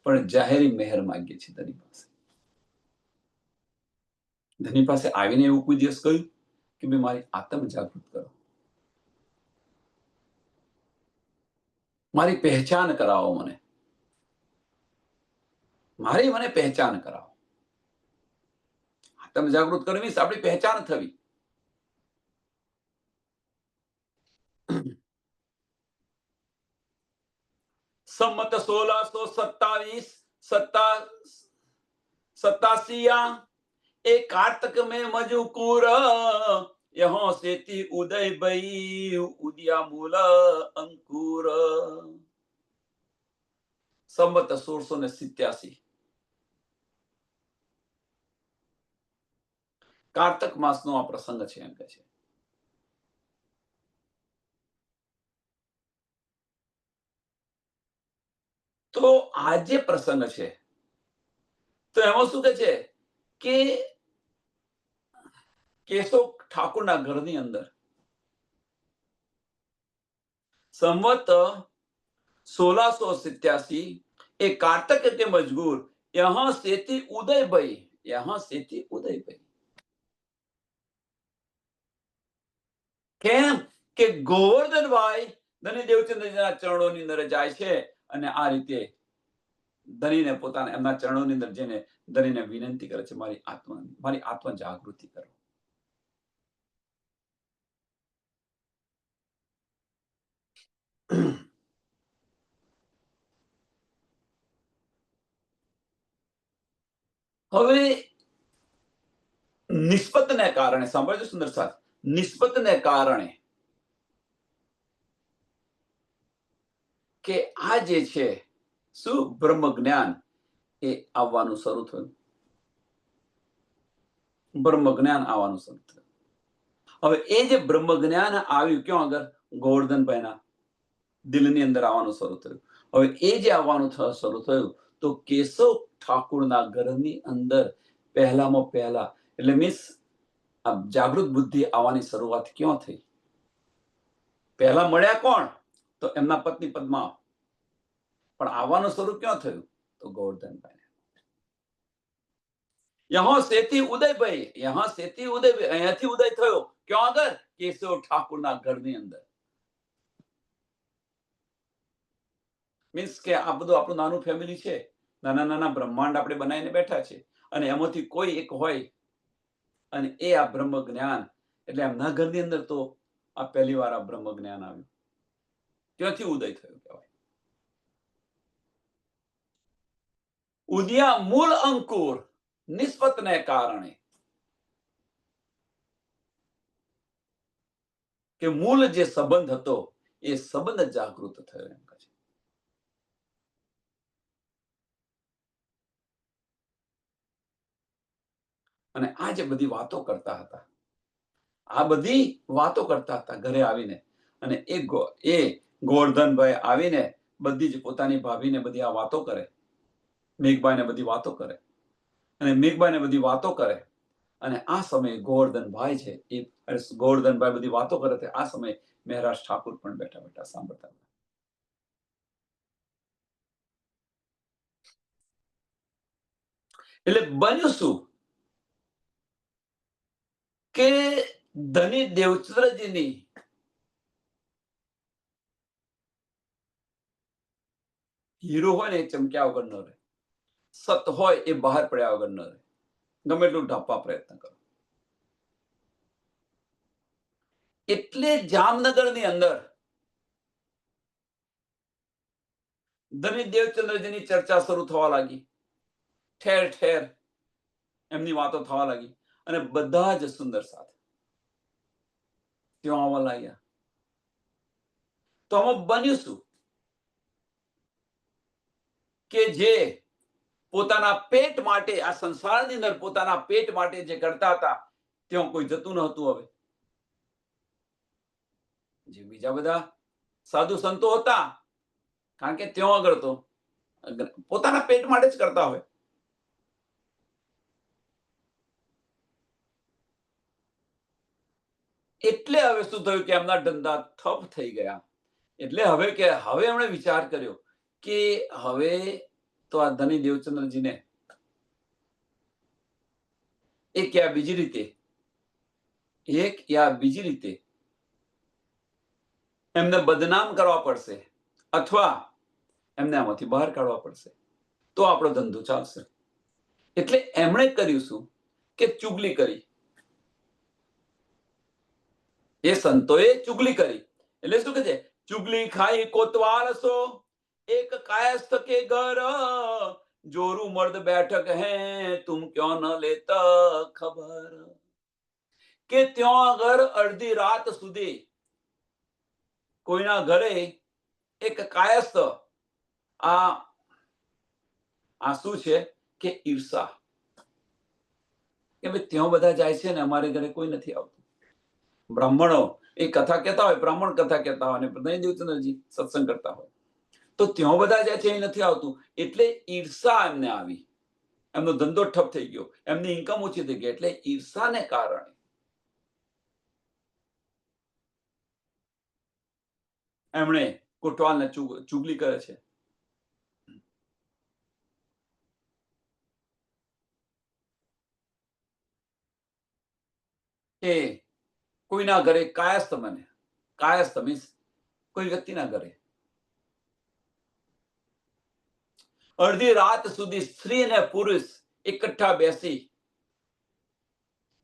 પણ જાહેરી મહેર માંગીએ છીએ ધની પાસે. ધની પાસે આવીને એવું કોઈ દિવસ કહ્યું કે ભાઈ મારી આત્મ જાગૃત કરો, મારી પહેચાન કરાવો, મને પહેચાન કરાવો. આત્મ જાગૃત કરવી આપણી પહેચાન થવી. સંમત 1627 એ कार्तक में मजकूर, यहाँ सेती उदय भई उदिया मूल अंकुर. સંમત 1687 કાર્તક માસનો આ પ્રસંગ છે, એમ કે છે. તો આ જે પ્રસંગ છે, તો એમાં શું કે છે કે કેશવ ઠાકુરના ઘરની અંદર સંવત 1687 એ कार्तक के मजबूर यहाँ सेती उदय भई, यहाँ सेती उदय भई. કેમ કે ગોવર્ધનભાઈ ધની દેવચંદ્રજીના ચરણોની અંદર જાય છે અને આ રીતે ધનીને પોતાના એમના ચરણોની અંદર જઈને ધનીને વિનંતી કરે છે, મારી આત્મા જાગૃતિ કરો. હવે નિસ્બતને કારણે, સાંભળજો સુંદર સાથ, નિસ્બતને કારણે કે આ જે છે શું બ્રહ્મ જ્ઞાન એ આવવાનું શરૂ થયું. બ્રહ્મ જ્ઞાન આવવાનું શરૂ થયું. હવે એ જે બ્રહ્મ જ્ઞાન આવ્યું ક્યાં આગળ? ગોવર્ધનભાઈના દિલની અંદર આવવાનું શરૂ થયું. હવે એ જે આવવાનું શરૂ થયું તો કેશવ ઠાકુરના ઘરની અંદર પહેલામાં પહેલા, એટલે મીન્સ આ જાગૃત બુદ્ધિ આવવાની શરૂઆત ક્યાં થઈ? પહેલા મળ્યા કોણ? તો એમના પત્ની પદ્મા. પણ આવવાનું શરૂ ક્યાં થયું? તો ગોવર્ધનભાઈ. યહાં સેથી ઉદયભાઈ, અહીંયાથી ઉદય થયો. ક્યાં આગળ? કેશવ ઠાકુરના ઘરની અંદર. મીન્સ કે આ બધું આપણું નાનું ફેમિલી છે, નાના નાના બ્રહ્માંડ આપણે બનાવીને બેઠા છે, અને એમાંથી કોઈ એક હોય અને એ આ બ્રહ્મ જ્ઞાન, એટલે એમના ઘરની અંદર તો આ પહેલી વાર આ બ્રહ્મ જ્ઞાન આવ્યું. ત્યાંથી ઉદય થયો કહેવાય. ઉદયા મૂળ અંકુર નિસ્બતને કારણે, કે મૂળ જે સંબંધ હતો એ સંબંધ જાગૃત થયો એમ કહે છે. અને આ જે બધી વાતો કરતા હતા, ઘરે આવીને, અને એ ગોવર્ધનભાઈ આવીને બધી જ પોતાની ભાભીને બધી આ વાતો કરે, મેઘબાઈને બધી વાતો કરે, અને આ સમયે ગોવર્ધનભાઈ છે એ ગોવર્ધનભાઈ બધી વાતો કરે છે, આ સમયે મહારાજ ઠાકુર પણ બેઠા બેઠા સાંભળતા. એટલે બન્યું શું કે ધની દેવચંદ્રજીની હીરો હોય ને એ ચમક્યા વગર ન રહે, સત હોય એ બહાર પડ્યા વગર ન રહે, ગમે એટલું ઢાંપવા પ્રયત્ન કરો. એટલે જામનગરની અંદર ધની દેવચંદ્રજીની ચર્ચા શરૂ થવા લાગી, ઠેર ઠેર એમની વાતો થવા લાગી, અને બધા જ સુંદર સાથે ત્યાં આવવા લાગ્યા. તો આમાં બન્યું શું કે જે પોતાના પેટ માટે આ સંસારની અંદર પોતાના પેટ માટે જે કરતા હતા ત્યાં કોઈ જતું નહોતું. હવે જે બીજા બધા સાધુ સંતો હતા, કારણ કે ત્યાં આગળ તો પોતાના પેટ માટે જ કરતા હોય, એટલે હવે શું થયું કે એમના ધંધા ઠપ થઈ ગયા. એટલે હવે એમણે વિચાર કર્યો કે હવે તો આ ધની દેવચંદ્રજીને એક યા બીજી રીતે એમને બદનામ કરવા પડશે, અથવા એમને આમાંથી બહાર કાઢવા પડશે, તો આપણો ધંધો ચાલશે. એટલે એમણે કર્યું શું કે ચુગલી કરી. એ સંતોએ ચુગલી કરી. એટલે શું કે છે? ચુગલી ખાઈ કોતવાલ સો, એક કાયસ્થ કે ઘર, જોરું મર્દ બેઠક હે તુમ ક્યાં ન લેતા ખબર. કે ત્યાં આગળ અડધી રાત સુધી કોઈના ઘરે એક કાયસ્થ, આ શું છે કે ઈર્ષા, કે ભાઈ ત્યાં બધા જાય છે ને અમારે ઘરે કોઈ નથી આવતું. બ્રાહ્મણો એ કથા કહેતા હોય, બ્રાહ્મણ કથા કહેતા હોય, અને ધની દેવચંદ્રજી સત્સંગ કરતા હોય, તો ત્યાં બધા જાય છે, એ નથી આવતું. એટલે ઈર્ષા એમને આવી, એમનો ધંધો ઠપ થઈ ગયો, એમની ઇન્કમ ઓછી થઈ ગઈ. એટલે ઈર્ષાને કારણે એમણે કોટવાલને ચુગલી કરે છે. કે કોઈના ઘરે કાયસ્થ બને, કાયસ્થ મીન્સ કોઈ વ્યક્તિના ઘરે અડધી રાત સુધી સ્ત્રી અને પુરુષ એકઠા બેસી,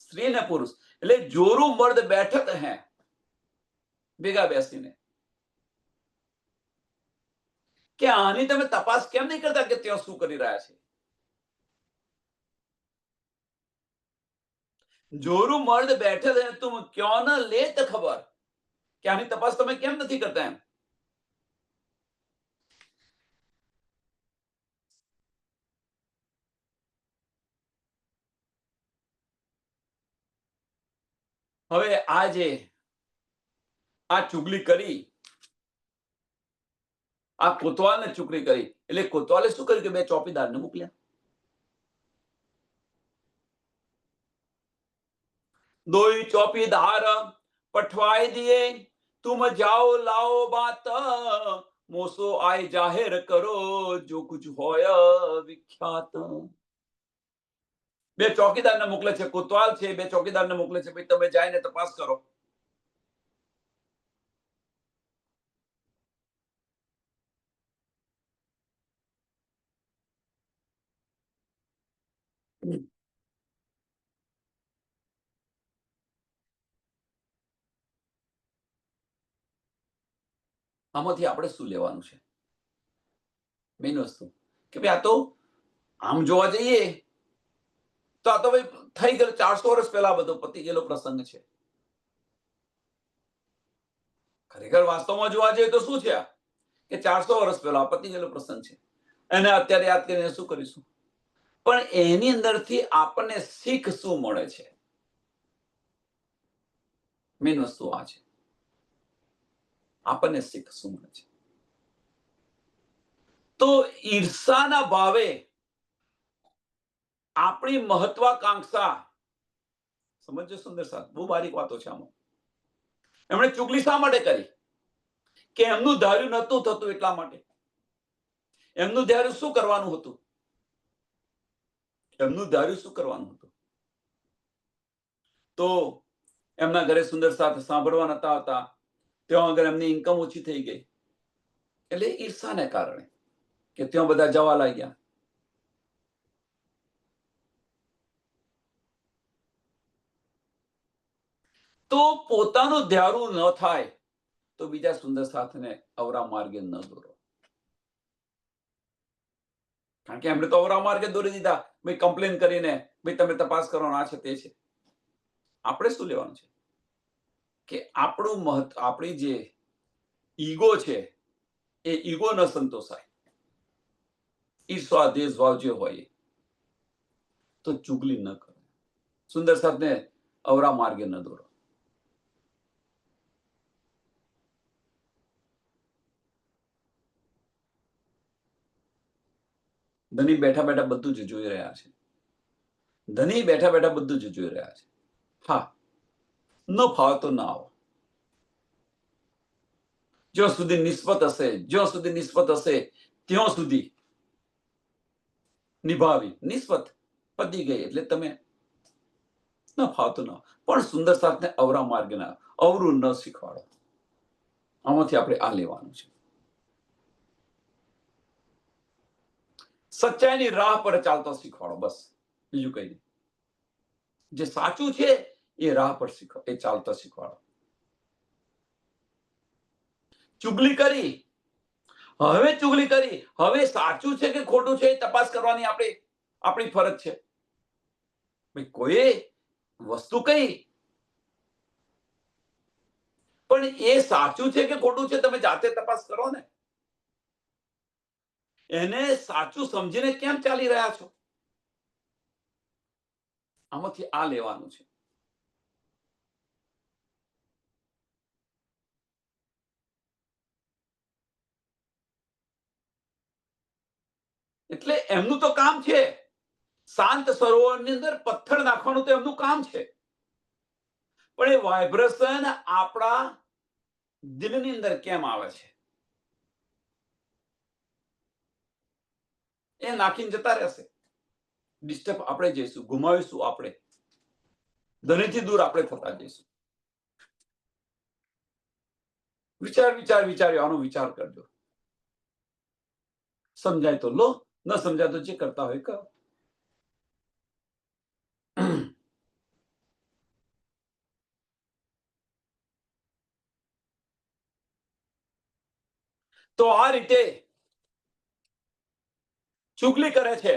સ્ત્રી અને પુરુષ એટલે જોરું મર્દ બેઠક હે, ભેગા બેસીને કે આની તમે તપાસ કેમ નહીં કરતા કે ત્યાં શું કરી રહ્યા છે? જોરું મર્દ બેઠે હે તુમ ક્યાં ન લેત ખબર, કે આની તપાસ તમે કેમ નથી કરતા એમ. હવે આ ચુગલી કરી આ કોતવાલને ચૂકલી કરી એટલે કોતવાલે શું કર્યું કે 2 ચોકીદારને મોકલ્યા. દોઈ ચોકીદાર પઠવાઈ દિએ, તુમ જાઓ લાઓ બાત, મોસો આય જાહેર કરો, જો કુછ હોય વિખ્યાત. 2 ચોકીદારને મોકલે છે, કોતવાલ છે, 2 ચોકીદારને મોકલે છે, ભાઈ તમે જઈને તપાસ કરો. આમાંથી આપણે શું લેવાનું છે? મેઇન વસ્તુ કે ભાઈ આ તો આમ જોવા જઈએ તો આ તો ભાઈ થઈ ગયેલું 400 વર્ષ પહેલા બધો પતી ગયેલો પ્રસંગ છે. ખરેખર વાસ્તવમાં જોવા જઈએ તો શું છે આ કે 400 વર્ષ પહેલા પતી ગયેલો પ્રસંગ છે. એને અત્યારે યાદ કરીને શું કરીશું? પણ એની અંદરથી આપણને શીખ શું મળે છે? મેઇન વસ્તુ આ છે. આપણને શીખ શું મળે છે? તો ઈર્ષાના ભાવે આપણી મહત્વાકાંક્ષા, સમજો સુંદર સાહેબ, બહુ બારીક વાતો છે આમાં. એમણે ચુગલી શા માટે કરી? કે એમનું ધાર્યું નહોતું થતું એટલા માટે. એમનું ધાર્યું શું કરવાનું હતું? એમનું ધાર્યું શું કરવાનું હતું? તો એમના ઘરે સુંદર સાથ સાંભળવા નતા આવતા, ત્યાં આગળ એમની ઇન્કમ ઓછી થઈ ગઈ એટલે ઈર્ષાને કારણે કે ત્યાં બધા જવા લાગ્યા. તો પોતાનું ધારું ન થાય તો બીજા સુંદર સાથને અવરા માર્ગે ન દોરો. કારણ કે એમણે તો અવરા માર્ગે દોરી દીધા, ભાઈ કમ્પ્લેન કરીને, ભાઈ તમે તપાસ કરો, આ છે તે છે. આપણે શું લેવાનું છે કે આપણું આપણી જે ઈગો છે એ ઈગો ન સંતોષાય. ઈર્ષા દેશભાવ જે હોય તો ચુગલી ન કરો, સુંદર સાથને અવરા માર્ગે ન દોરો. ધની બેઠા બેઠા બધું જ જોઈ રહ્યા છે. ધની બેઠા બેઠા બધું જ જોઈ રહ્યા છે. હા, ન ફાવે તો ના આવો. જ્યાં સુધી નિસ્બત હશે ત્યાં સુધી નિભાવી. નિસ્બત પતી ગઈ એટલે તમે ન ફાવતું ના, પણ સુંદર સાથને અવરા માર્ગે ના, અવરું ન શીખવાડો. આમાંથી આપણે આ લેવાનું છે. સચ્ચાઈની રાહ પર ચાલતો શીખવાડો, બસ, બીજું કઈ નહીં. જે સાચું છે એ રાહ પર એ ચાલતા શીખવાડો. ચુગલી કરી, હવે સાચું છે કે ખોટું છે એ તપાસ કરવાની આપણી ફરજ છે. ભાઈ કોઈ વસ્તુ કઈ પણ એ સાચું છે કે ખોટું છે તમે જાતે તપાસ કરો ને. એને સાચું સમજીને કેમ ચાલી રહ્યા છો? આમાંથી આ લેવાનું છે. એટલે એમનું તો કામ છે, શાંત સરોવરની અંદર પથ્થર નાખવાનું તો એમનું કામ છે, પણ એ વાઇબ્રેશન આપણા દિલની અંદર કેમ આવે છે એ નાખીને જતા રહેશે. ડિસ્ટર્બ આપણે જઈશું, ગુમાવીશું આપણે, ધનીથી દૂર આપણે થતા જઈશું. વિચાર્યો આનો વિચાર કરજો. સમજાય તો લો, ન સમજાય તો જે કરતા હોય કરો. તો આ રીતે ચુગલી કરે છે,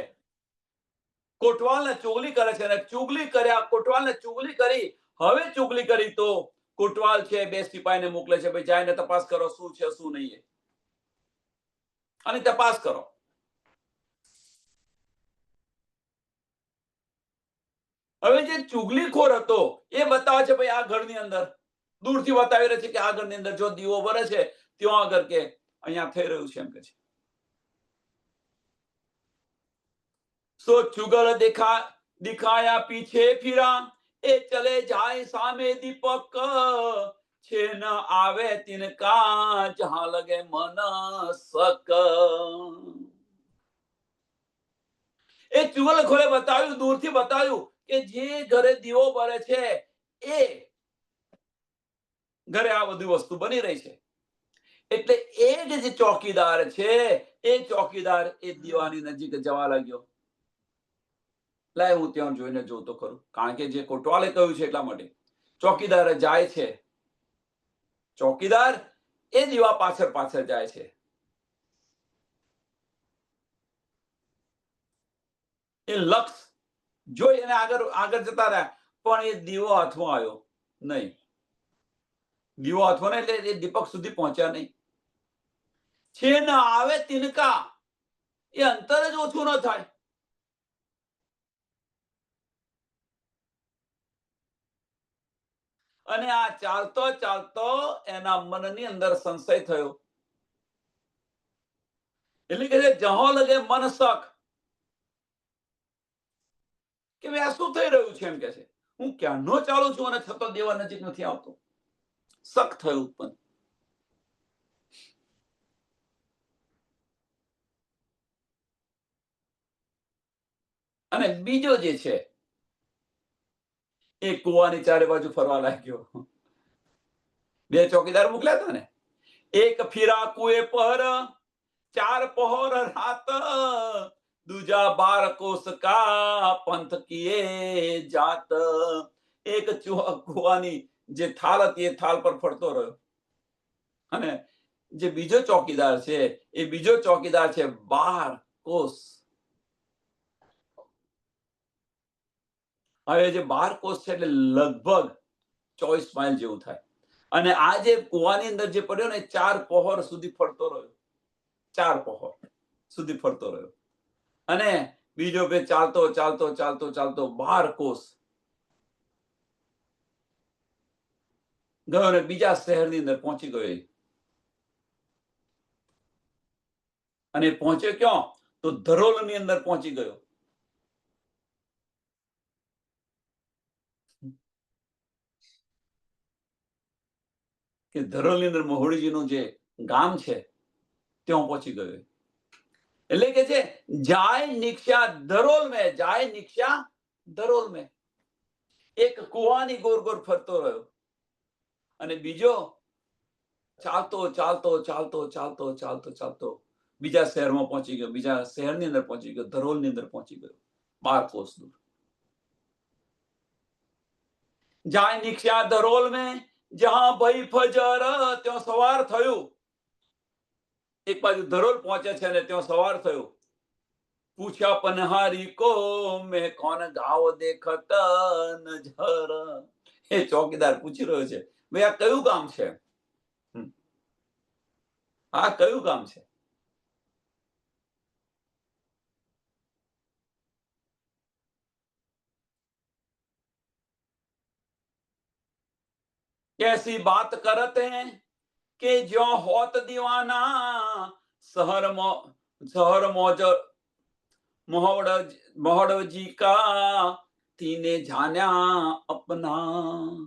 કોટવાલને ચુગલી કરે છે, અને ચુગલી કર્યા, કોટવાલને ચુગલી કરી. હવે ચુગલી કરી તો કોટવાલ છે 2 સિપાહીને મોકલે છે, ભાઈ જાયને તપાસ કરો શું છે શું નહીં, અને તપાસ કરો. હવે જે ચુગલીખોર હતો એ બતાવે છે ભાઈ આ ઘરની અંદર, દૂરથી બતાવી રહે છે કે આ ઘરની અંદર જો દીવો બળે છે ત્યાં આગળ કે અહીંયા થઈ રહ્યું છે એમ કે છે. સો ચુગલ દિખાયા પીછે ફિરા, એ ચલે જાય સામે દીપક, છે ન આવે તિનકા જહાં લગે મન સક. એ ચુગલખોરે બતાવ્યું, દૂરથી બતાવ્યું કે જે ઘરે દીવો બળે છે એ ઘરે આ બધી વસ્તુ બની રહી છે. એટલે એ જે ચોકીદાર છે એ ચોકીદાર એ દીવાની નજીક જવા લાગ્યો. લાય હું ત્યાં જોઈને જોતો ખરું, કારણ કે જે કોટવાલે કહ્યું છે એટલા માટે. ચોકીદાર જાય છે, ચોકીદાર એ દીવા પાછળ પાછળ જાય છે. એ લક્ષ જોઈ અને આગળ આગળ જતા રહ્યા, પણ એ દીવો હાથમાં આવ્યો નહીં. દીવો હાથમાં નહીં એટલે એ દીપક સુધી પહોંચ્યા નહીં. છે ન આવે તિનકા, એ અંતર જ ઓછું ન થાય. અને આ ચાલતો ચાલતો એના મનની અંદર સંશય થયો. એટલે કે જહો લગે મન શક, કે ભાઈ આ શું થઈ રહ્યું છે એમ કે છે. હું ક્યાંનો ચાલુ છું અને છતાં દેવા નજીક નથી આવતો. શક થયું ઉત્પન્ન. અને બીજો જે છે એ કુવાની ચારે બાજુ ફરવા લાગ્યો. બે ચોકીદાર મોકલ્યા હતા ને, એક ફીરા કુએ પર, 4 પહોર રાત, દૂજા 12 કોસ કા પંથ કીએ જાત. એક કુવાની જે થાળ હતી એ થાળ પર ફરતો રહ્યો. અને જે બીજો ચોકીદાર છે એ બીજો ચોકીદાર છે 12 કોસ. હવે જે 12 કોસ છે એટલે લગભગ 24 માઇલ જેવું થાય. અને આ જે કુવાની અંદર જે પડ્યો ને 4 પહોર સુધી ફરતો રહ્યો. 4 પહોર સુધી ફરતો રહ્યો. અને બીજો બે ચાલતો ચાલતો ચાલતો ચાલતો 12 કોસ ગયો અને બીજા શહેરની અંદર પહોંચી ગયો. અને પહોંચ્યો ક્યાં? તો ધરોલની અંદર પહોંચી ગયો. કે ધરોલની અંદર મહોડીજીનું જે ગામ છે ત્યાં પહોંચી ગયો. એટલે કે છે જાય નિક્ષા ધરોલ મેં, જાય નિક્ષા ધરોલ મેં. એક કુવાની ગોર ગોર ફરતો રહ્યો અને બીજો ચાલતો ચાલતો ચાલતો ચાલતો ચાલતો ચાલતો બીજા શહેરમાં પહોંચી ગયો. બીજા શહેરની અંદર પહોંચી ગયો, ધરોલની અંદર પહોંચી ગયો 12 કોસ દૂર. જાય નિક્ષા ધરોલ મેં, જહાં ભઈ ફજર, ત્યાં સવાર થયું. એક બાજુ ધરોલ પહોંચે છે અને ત્યાં સવાર થયું. પૂછ્યા પનહારી કો, મેં કોણ ગાવ દેખત નજર. એ ચોકીદાર પૂછી રહ્યો છે, ભાઈ આ કયું ગામ છે? આ કયું ગામ છે? कैसी बात करते हैं કે જો હોત દીવાના, શહર મોજ મોહડજી કા, તીને જાન્યા અપના.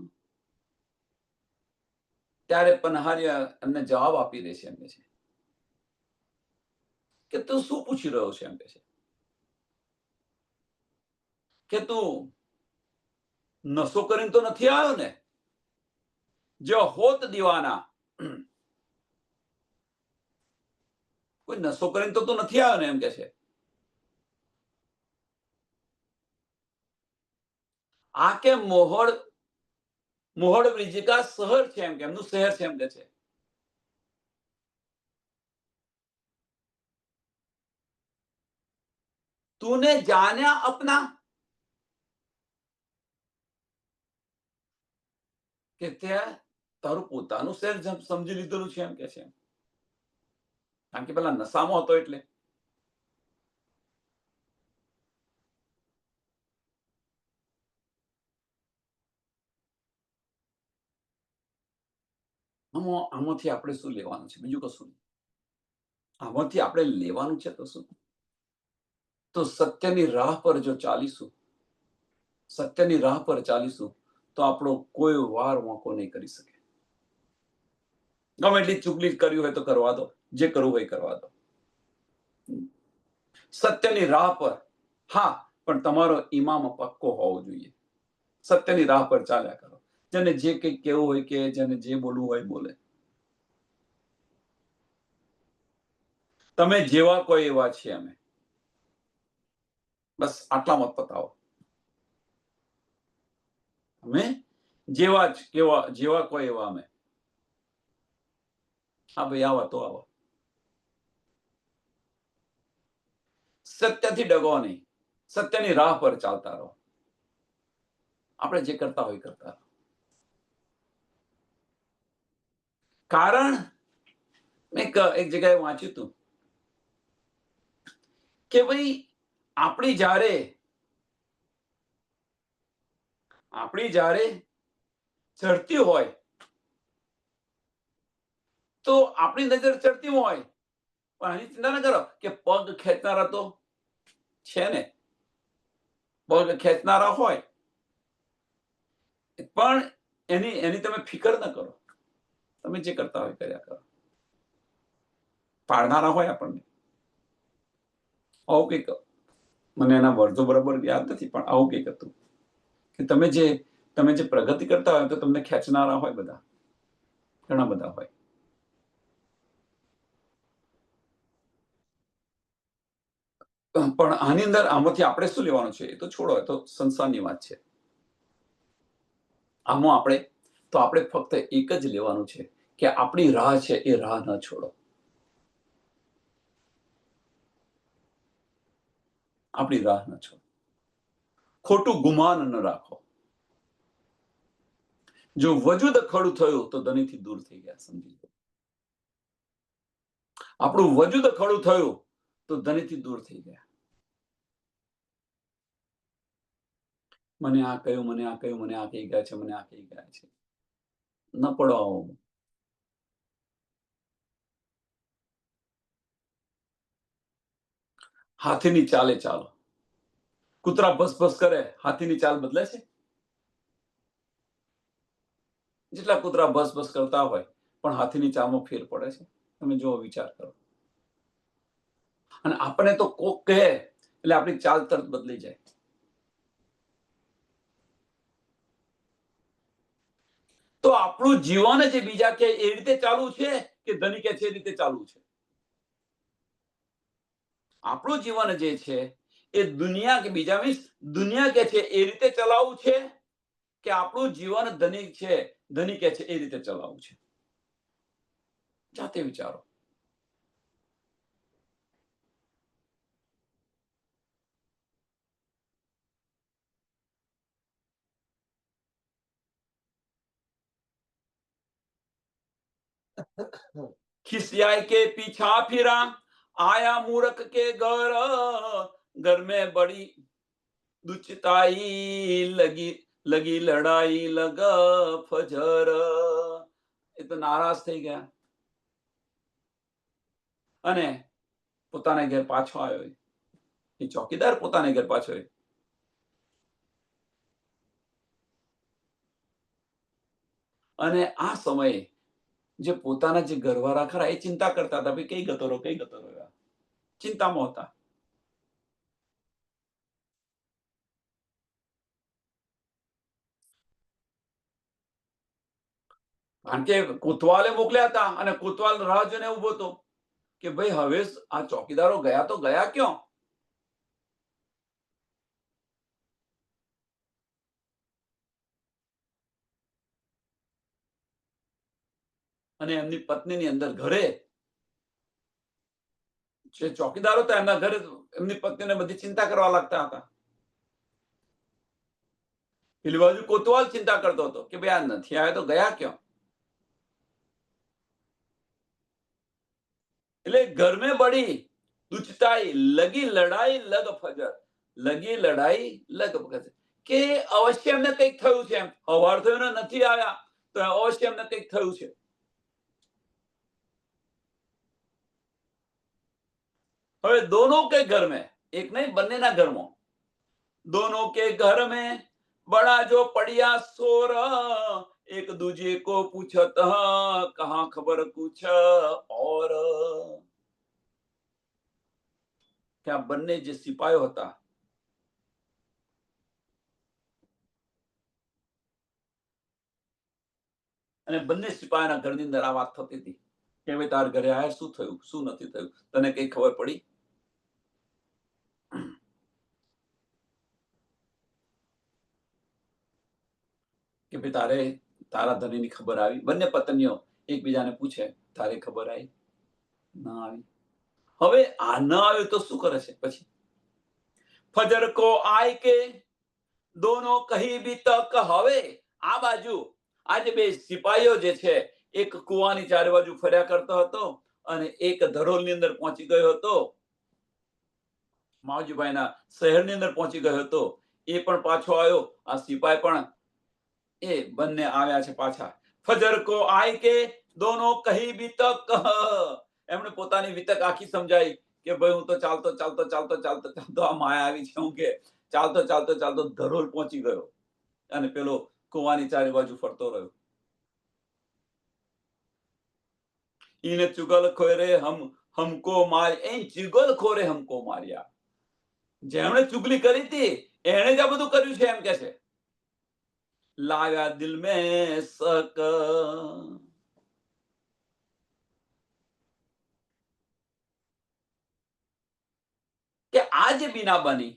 ત્યારે પનહારિયા એમને જવાબ આપી દે છે એમ છે કે તું શું પૂછી રહ્યો છે એમ કે છે કે તું નશો કરીને તો નથી આવ્યો ને? જો હોત દીવાના, કોઈ નશો કરીને તો તું નથી આવ્યો ને એમ કે છે. આ કે મોહડ બ્રિજ કા શહેર છે એમ કે, એમનું શહેર છે એમ કે છે. તુને જાન્યા અપના, કે ત્યાં તારું પોતાનું શહેર સમજી લીધેલું છે એમ કે છે. કારણ કે પેલા નશામાં હતો એટલે. આમાંથી આપણે શું લેવાનું છે? બીજું કશું નહીં. આમાંથી આપણે લેવાનું છે તો શું? તો સત્યની રાહ પર જો ચાલીશું, સત્યની રાહ પર ચાલીશું, તો આપણો કોઈ વાર વાંકો નહીં કરી શકે. ગમે એટલી ચુગલી કર્યું હોય તો કરવા દો, જે કરવું હોય કરવા દો. સત્યની રાહ પર, હા, પણ તમારો ઇમામ પક્કો હોવો જોઈએ. સત્યની રાહ પર ચાલ્યા કરો. જેને જે કંઈ કહેવું હોય કે, જેને જે બોલવું હોય બોલે. તમે જેવા કોઈ એવા છીએ અમે. બસ આટલામાં પતાવો. અમે જેવા જ કેવા, જેવા કોઈ એવા અમે. હા ભાઈ, આવા તો આવો. સત્યથી ડગો નહીં, સત્યની રાહ પર ચાલતા રહો. આપણે જે કરતા હોય કરતા રહો. કારણ મેં એક જગ્યાએ વાંચ્યું હતું કે ભાઈ આપણી જ્યારે ચડતી હોય તો આપણી નજર ચડતી હોય, પણ આની ચિંતા ના કરો કે પગ ખેંચનારા તો છે ને, પગ ખેંચનારા હોય, પણ એની તમે ફિકર ન કરો. તમે જે કરતા હોય કર્યા કરો. પાડનારા હોય આપણને. આવું કંઈક, મને એના વર્જો બરાબર યાદ નથી, પણ આવું કંઈક હતું કે તમે જે પ્રગતિ કરતા હોય તો તમને ખેંચનારા હોય બધા, ઘણા બધા હોય. પણ આની અંદર આમાંથી આપણે શું લેવાનું છે એ તો છોડો, એ તો સંસારની વાત છે. આમાં આપણે ફક્ત એક જ લેવાનું છે કે આપણી રાહ છે એ રાહ ન છોડો. આપણી રાહ ન છોડો. ખોટું ગુમાન ન રાખો. જો વજૂદ ખડું થયું તો ધનીથી દૂર થઈ ગયા, સમજી લો. આપણું વજૂદ ખડું થયું તો ધનીથી દૂર થઈ ગયા. મને આ કહ્યું, મને આ કહ્યું, મને આ કહી ગયા છે, મને આ કહી ગયા છે. ન પડો આવો. હાથીની ચાલે ચાલો. કૂતરા ભસ ભસ કરે, હાથીની ચાલ બદલે છે? જેટલા કૂતરા ભસ ભસ કરતા હોય, પણ હાથીની ચાલમાં ફેર પડે છે? તમે જો વિચાર કરો. અને આપણે તો કોક કહે એટલે આપણી ચાલ તરત બદલી જાય. તો આપણું જીવન જે બીજા કે એ રીતે ચાલુ છે કે ધની કે છે એ રીતે ચાલુ છે? આપણું જીવન જે છે એ દુનિયા કે બીજા મીન્સ દુનિયા કે છે એ રીતે ચલાવવું છે કે આપણું જીવન ધની કે છે એ રીતે ચલાવવું છે? જાતે વિચારો. खिसियाई के पीछा फिरा, आया मूर्ख के घर में बड़ी दुचिताई लगी, लगी लड़ाई लग फजर. એ તો નારાજ થઈ ગયા અને પોતાના ઘેર પાછો આવ્યો. એ ચોકીદાર પોતાના ઘેર પાછો આવ્યો. અને આ સમયે જે પોતાના જે ઘરવાળા ખરા એ ચિંતા કરતા હતા, ભાઈ કઈ ગતો રહ્યો, કઈ ગતો રહ્યો, ચિંતામાં હતા. કારણ કે કોતવાલે મોકલ્યા હતા અને કોતવાલ રાહ જોઈને ઉભો હતો કે ભાઈ હવે આ ચોકીદારો ગયા તો ગયા ક્યાં? અને એમની પત્નીની અંદર ઘરે જે ચોકીદારો હતા એમના ઘરે એમની પત્નીને બધી ચિંતા કરવા લાગતા હતા. પેલી બાજુ કોતવાલ ચિંતા કરતો હતો કે ભાઈ આ નથી આવ્યા તો ગયા ક્યાં? એટલે ઘર में बड़ी दुचताई लगी लड़ाई लग फजर, लगी लड़ाई लग फजर, કે અવશ્ય એમને કંઈક થયું છે. એમ હવાર થયો ને નથી આવ્યા તો અવશ્ય એમને કંઈક થયું છે. હવે दोनों के घर में, એક નહીં બંનેના ઘરમાં, दोनों के घर में बड़ा जो पड़िया सोर, एक दूजे को पूछत कहाँ खबर कुछ और, કે આ બંને જે સિપાહીઓ હતા અને બંને સિપાહીના ઘરની અંદર આ વાત થતી હતી કે હવે તાર ઘરે આયા શું થયું શું નથી થયું, તને કઈ ખબર પડી? કે ભાઈ તારે તારા ધણીની ખબર આવી? બંને પત્નીઓ એકબીજાને પૂછે, તારે ખબર આવી? ના આવી. હવે આ ન આવ્યું તો શું કરે છે પછી? ફજર કો આય કે દોનો કહી બી તક. હવે આ બાજુ આ જે બે સિપાહીઓ જે છે એક કુવાની ચારે બાજુ ફર્યા કરતો હતો અને એક ધરોલની અંદર પહોંચી ગયો હતો, માવજીભાઈના શહેરની અંદર પહોંચી ગયો હતો. એ પણ પાછો આવ્યો, આ સિપાઈ પણ, એ બંને આવ્યા છે પાછા. ફજર કો આય કે દોનો કહી બી તક. એમણે પોતાની વિતક આખી સમજાઈ કે ભાઈ હું તો ચાલતો ચાલતો ચાલતો ચાલતો ચાલતો આ માયા આવી છે, હું કે ચાલતો ચાલતો ચાલતો ધરોલ પહોંચી ગયો અને પેલો કુવાની ચારે બાજુ ફરતો રહ્યો. ઈને ચુગલખોરે હમકો માર, એ ચુગલખોરે હમકો માર્યા. જેમણે ચુગલી કરી હતી એણે જ આ બધું કર્યું છે એમ કે છે. લાવ્યા દિલ મેં શક, કે આ જે બીના બની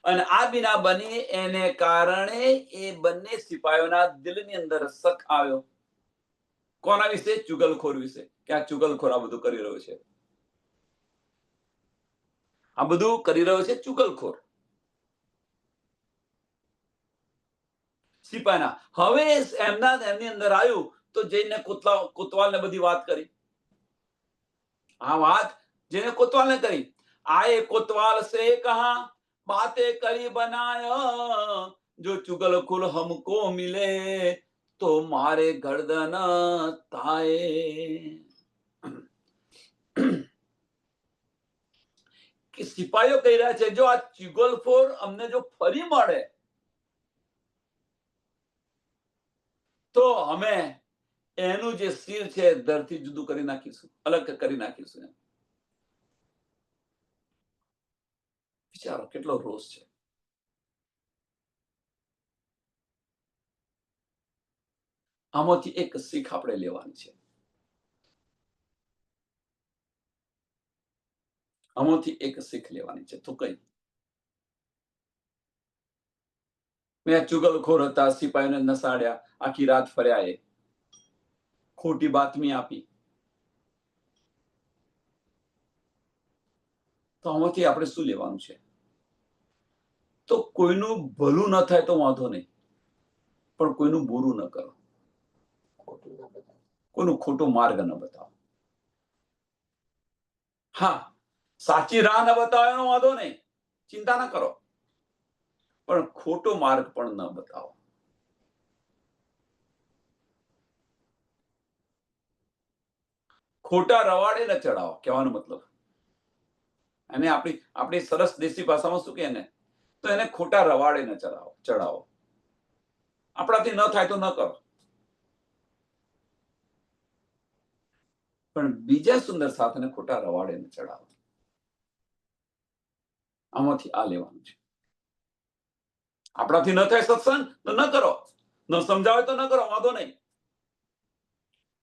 અને આ બીના બની એને કારણે એ બંને સિપાહીઓના દિલની અંદર શક આવ્યો. કોના વિશે? ચુગલખોર વિશે, કે આ ચુગલખોર આ બધું કરી રહ્યો છે, આ બધું કરી રહ્યો છે ચુગલખોર સિપાહીના. હવે એમની અંદર આવ્યું તો જઈને કોતવાલને બધી વાત કરી. આ વાત જેને કોતવાલને કરી, આए कोतवाल से कहा बातें करी बनाया, जो चुगलखोर हमको मिले तो मारे गर्दन ताए. કે સિપાહીઓ કહી રહ્યા છે જો આ ચુગલખોર અમને જો ફરી મળે તો અમે એનું જે શિર છે ધરથી જુદું કરી નાખીશું, અલગ કરી નાખીશું. વિચારો કેટલો રોષ છે. આમાંથી એક શીખ આપણે લેવાની છે. આમાંથી એક શીખ લેવાની છે. તો કઈ? મેં ચુગલખોર હતા, સિપાહીઓને નસાડ્યા, આખી રાત ફર્યા, એ ખોટી બાતમી આપી. તો આમાંથી આપણે શું લેવાનું છે? તો કોઈનું ભલું ન થાય તો વાંધો નહીં, પણ કોઈનું બુરું ન કરો, કોઈનો ખોટો માર્ગ ન બતાવો. હા, સાચી રાહ ન બતાવો એનો વાંધો નહીં, ચિંતા ન કરો, પણ ખોટો માર્ગ પણ ન બતાવો. ખોટા રવાડે ન ચડાવો, કહેવાનો મતલબ. અને આપણી સરસ દેશી ભાષામાં શું કહે ને, તો એને ખોટા રવાડે ન ચડાવો. આપણાથી ન થાય તો ન કરો, પણ બીજા સુંદર સાથને ખોટા રવાડે ન ચડાવો. આમાંથી આ લેવાનું છે. આપણાથી ન થાય સત્સંગ તો ન કરો, ન સમજાવે તો ન કરો, વાંધો નહીં,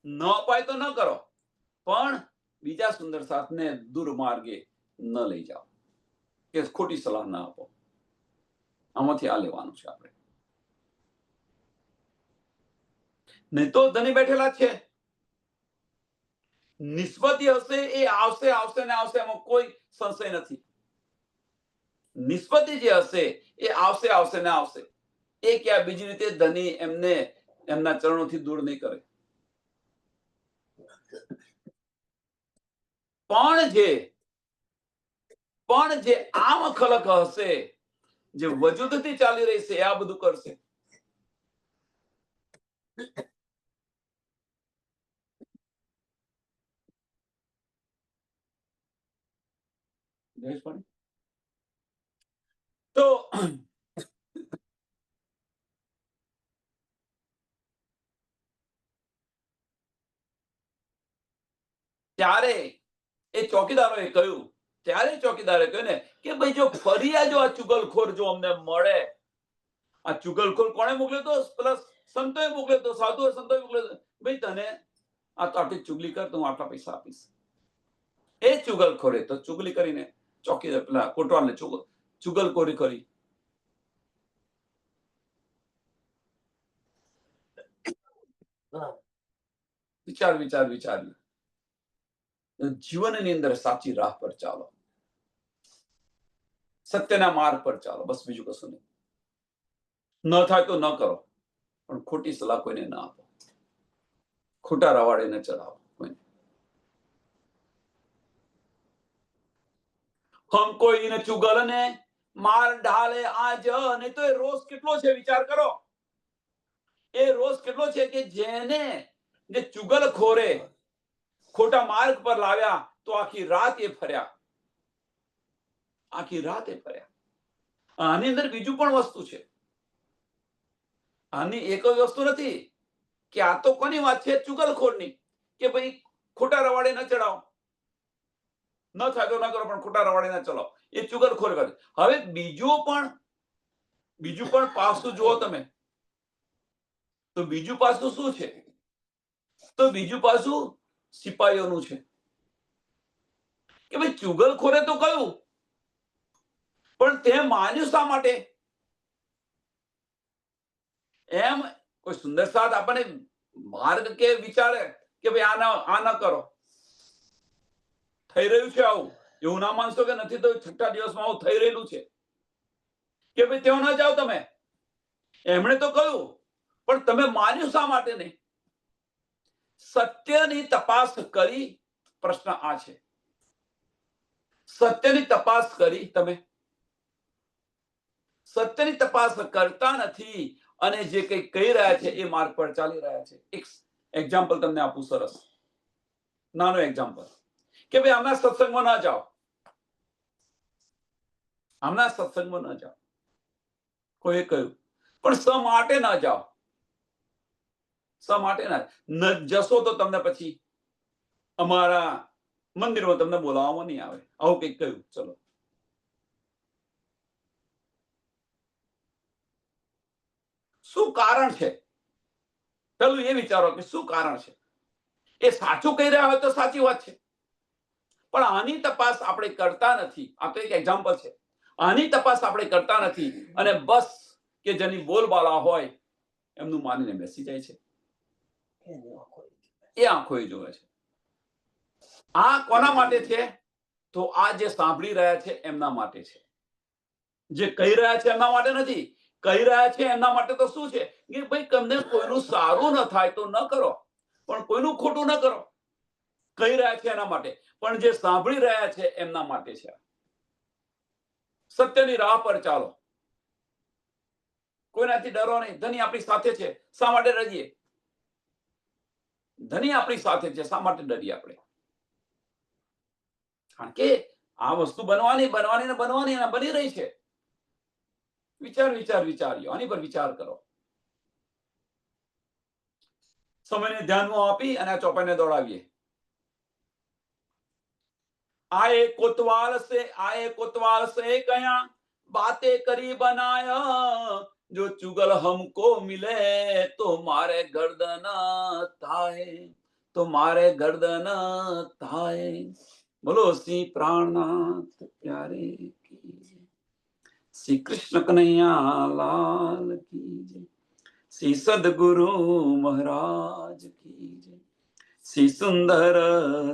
ન અપાય તો ન કરો, પણ બીજા સુંદર સાથને દુર્માર્ગે ન લઈ જાઓ, કે ખોટી સલાહ ના આપો. આમાંથી આ લેવાનું છે આપણે. નહીં તો ધણી બેઠેલા છે, નિસ્બતી હશે એ આવશે આવશે ને આવશે, એમાં કોઈ સંશય નથી. નિસ્બતી જે હશે એ આવશે આવશે ને આવશે. એ ક્યાં બીજી રીતે ધણી એમને એમના ચરણોથી દૂર નહીં કરે. પણ જે આમ ખલક હશે, જે વજૂદથી ચાલી રહી છે, આ બધું કરશે. જયેશભાઈ, તો ત્યારે એ ચોકીદારોએ કહ્યું, ત્યારે ચોકીદારે કહ્યું ને કે ભાઈ જો ફરી આ જો આ ચુગલખોર જો અમને મળે, આ ચુગલખોર કોણે મોકલ્યો તો? પ્લસ સંતોએ મોકલ્યો તો, સાધુએ સંતોએ મોકલ્યો તો, ભાઈ તને આ તો આટલી ચુગલી કર તો હું આટલા પૈસા આપીશ. એ ચુગલખોરે તો ચુગલી કરીને ચોકીદાર પેલા કોટવાલને ચુગલખોરી કરી. વિચાર વિચાર વિચાર, જીવનની અંદર સાચી રાહ પર ચાલો, સત્યના માર્ગ પર ચાલો, બસ બીજું કશું નહીં. ન થાય તો ન કરો, પણ ખોટી સલાહ કોઈને ના આપો, ખોટા રવાડે ન ચડાવો કોઈને. હમ કોઈને ચુગલ ને માર ઢાલે આજ, નહીં તો એ રોષ કેટલો છે વિચાર કરો. એ રોષ કેટલો છે કે જેને જે ચુગલખોરે ખોટા માર્ગ પર લાવ્યા તો આખી રાત એ ફર્યા, આખી રાત એ ફર્યા. આની અંદર બીજું પણ વસ્તુ છે. આની એક જ વસ્તુ નથી કે આ તો કોની વાત છે? ચુગલખોરની, કે ભાઈ ખોટા રવાડે ન ચડાવો, ન થાય તો ન કરો, પણ ખોટા રવાડે ન ચલાવો. એ ચુગલખોર કરે. હવે બીજું પણ પાસું જુઓ તમે, તો બીજું પાસું શું છે? તો બીજું પાસું સિપાહીઓનું છે કે ભાઈ ચુગલખોરે તો કહ્યું, પણ તે માન્યું શા માટે? એમ કોઈ સુંદર સાથ આપણને માર્ગ કે વિચારે કે ભાઈ આ ન કરો, થઈ રહ્યું છે આવું, એવું ના માનશો કે નથી તો 6 દિવસમાં આવું થઈ રહેલું છે, કે ભાઈ ત્યાં ન જાઓ તમે. એમણે તો કહ્યું, પણ તમે માન્યું શા માટે નહીં? સત્યની તપાસ કરી? પ્રશ્ન આ છે. સત્યની તપાસ કરી તમે? સત્યની તપાસ કરતા નથી અને જે કંઈ કહી રહ્યા છે એ માર્ગ પર ચાલી રહ્યા છે. એક એક્ઝામ્પલ તમને આપું, સરસ નાનો એક્ઝામ્પલ, કે ભાઈ આમના સત્સંગમાં ના જાઓ, આમના સત્સંગમાં ન જાઓ, કોઈ કહ્યું, પણ સ માટે ના જાઓ. સ માટે ના જશો તો તમને પછી અમારા મંદિરમાં તમને બોલાવવામાં નહીં આવે, આવું કંઈક કહ્યું. ચલો, શું કારણ છે? પેલું એ વિચારો કે શું કારણ છે. એ સાચું કહી રહ્યા હોય તો સાચી વાત છે, પણ આની તપાસ આપણે કરતા નથી. આ તો એક એક્ઝામ્પલ છે. આની તપાસ આપણે કરતા નથી અને બસ કે જેની બોલબાલા હોય એમનું માનીને બેસી જાય છે. એ આંખોએ જોવે છે. આ કોના માટે છે? તો આ જે સાંભળી રહ્યા છે એમના માટે છે. જે કહી રહ્યા છે એમના માટે નથી. કહી રહ્યા છે એમના માટે તો શું છે કે ભાઈ તમને કોઈનું સારું ન થાય તો ન કરો, પણ કોઈનું ખોટું ન કરો. કહી રહ્યા છે એના માટે, પણ જે સાંભળી રહ્યા છે એમના માટે છે. સત્યની રાહ પર ચાલો, કોઈનાથી ડરો નહીં. ધની આપણી સાથે છે, શા માટે ડરીએ? ધની આપણી સાથે છે, શા માટે ડરીએ આપણે? કારણ કે આ વસ્તુ બનવાની ને બની રહી છે. વિચાર્યો, આની પર વિચાર કરો. સમયને ધ્યાનમાં આપી અને આ ચોપાઈને દોડાવીએ. आए कोतवाल से कया बातें करी बनाया, जो चुगल हमको मिले तो मारे गर्दन थाए. बोलो श्री प्राणनाथ प्यारे की, श्री कृष्ण कन्हैया लाल की जय, श्री सदगुरु महाराज की जय, श्री सुंदर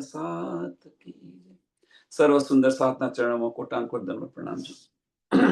साथ की. સર્વ સુંદર સાતના ચરણોમાં કોટાન કોટ દંડ પ્રણામ છે.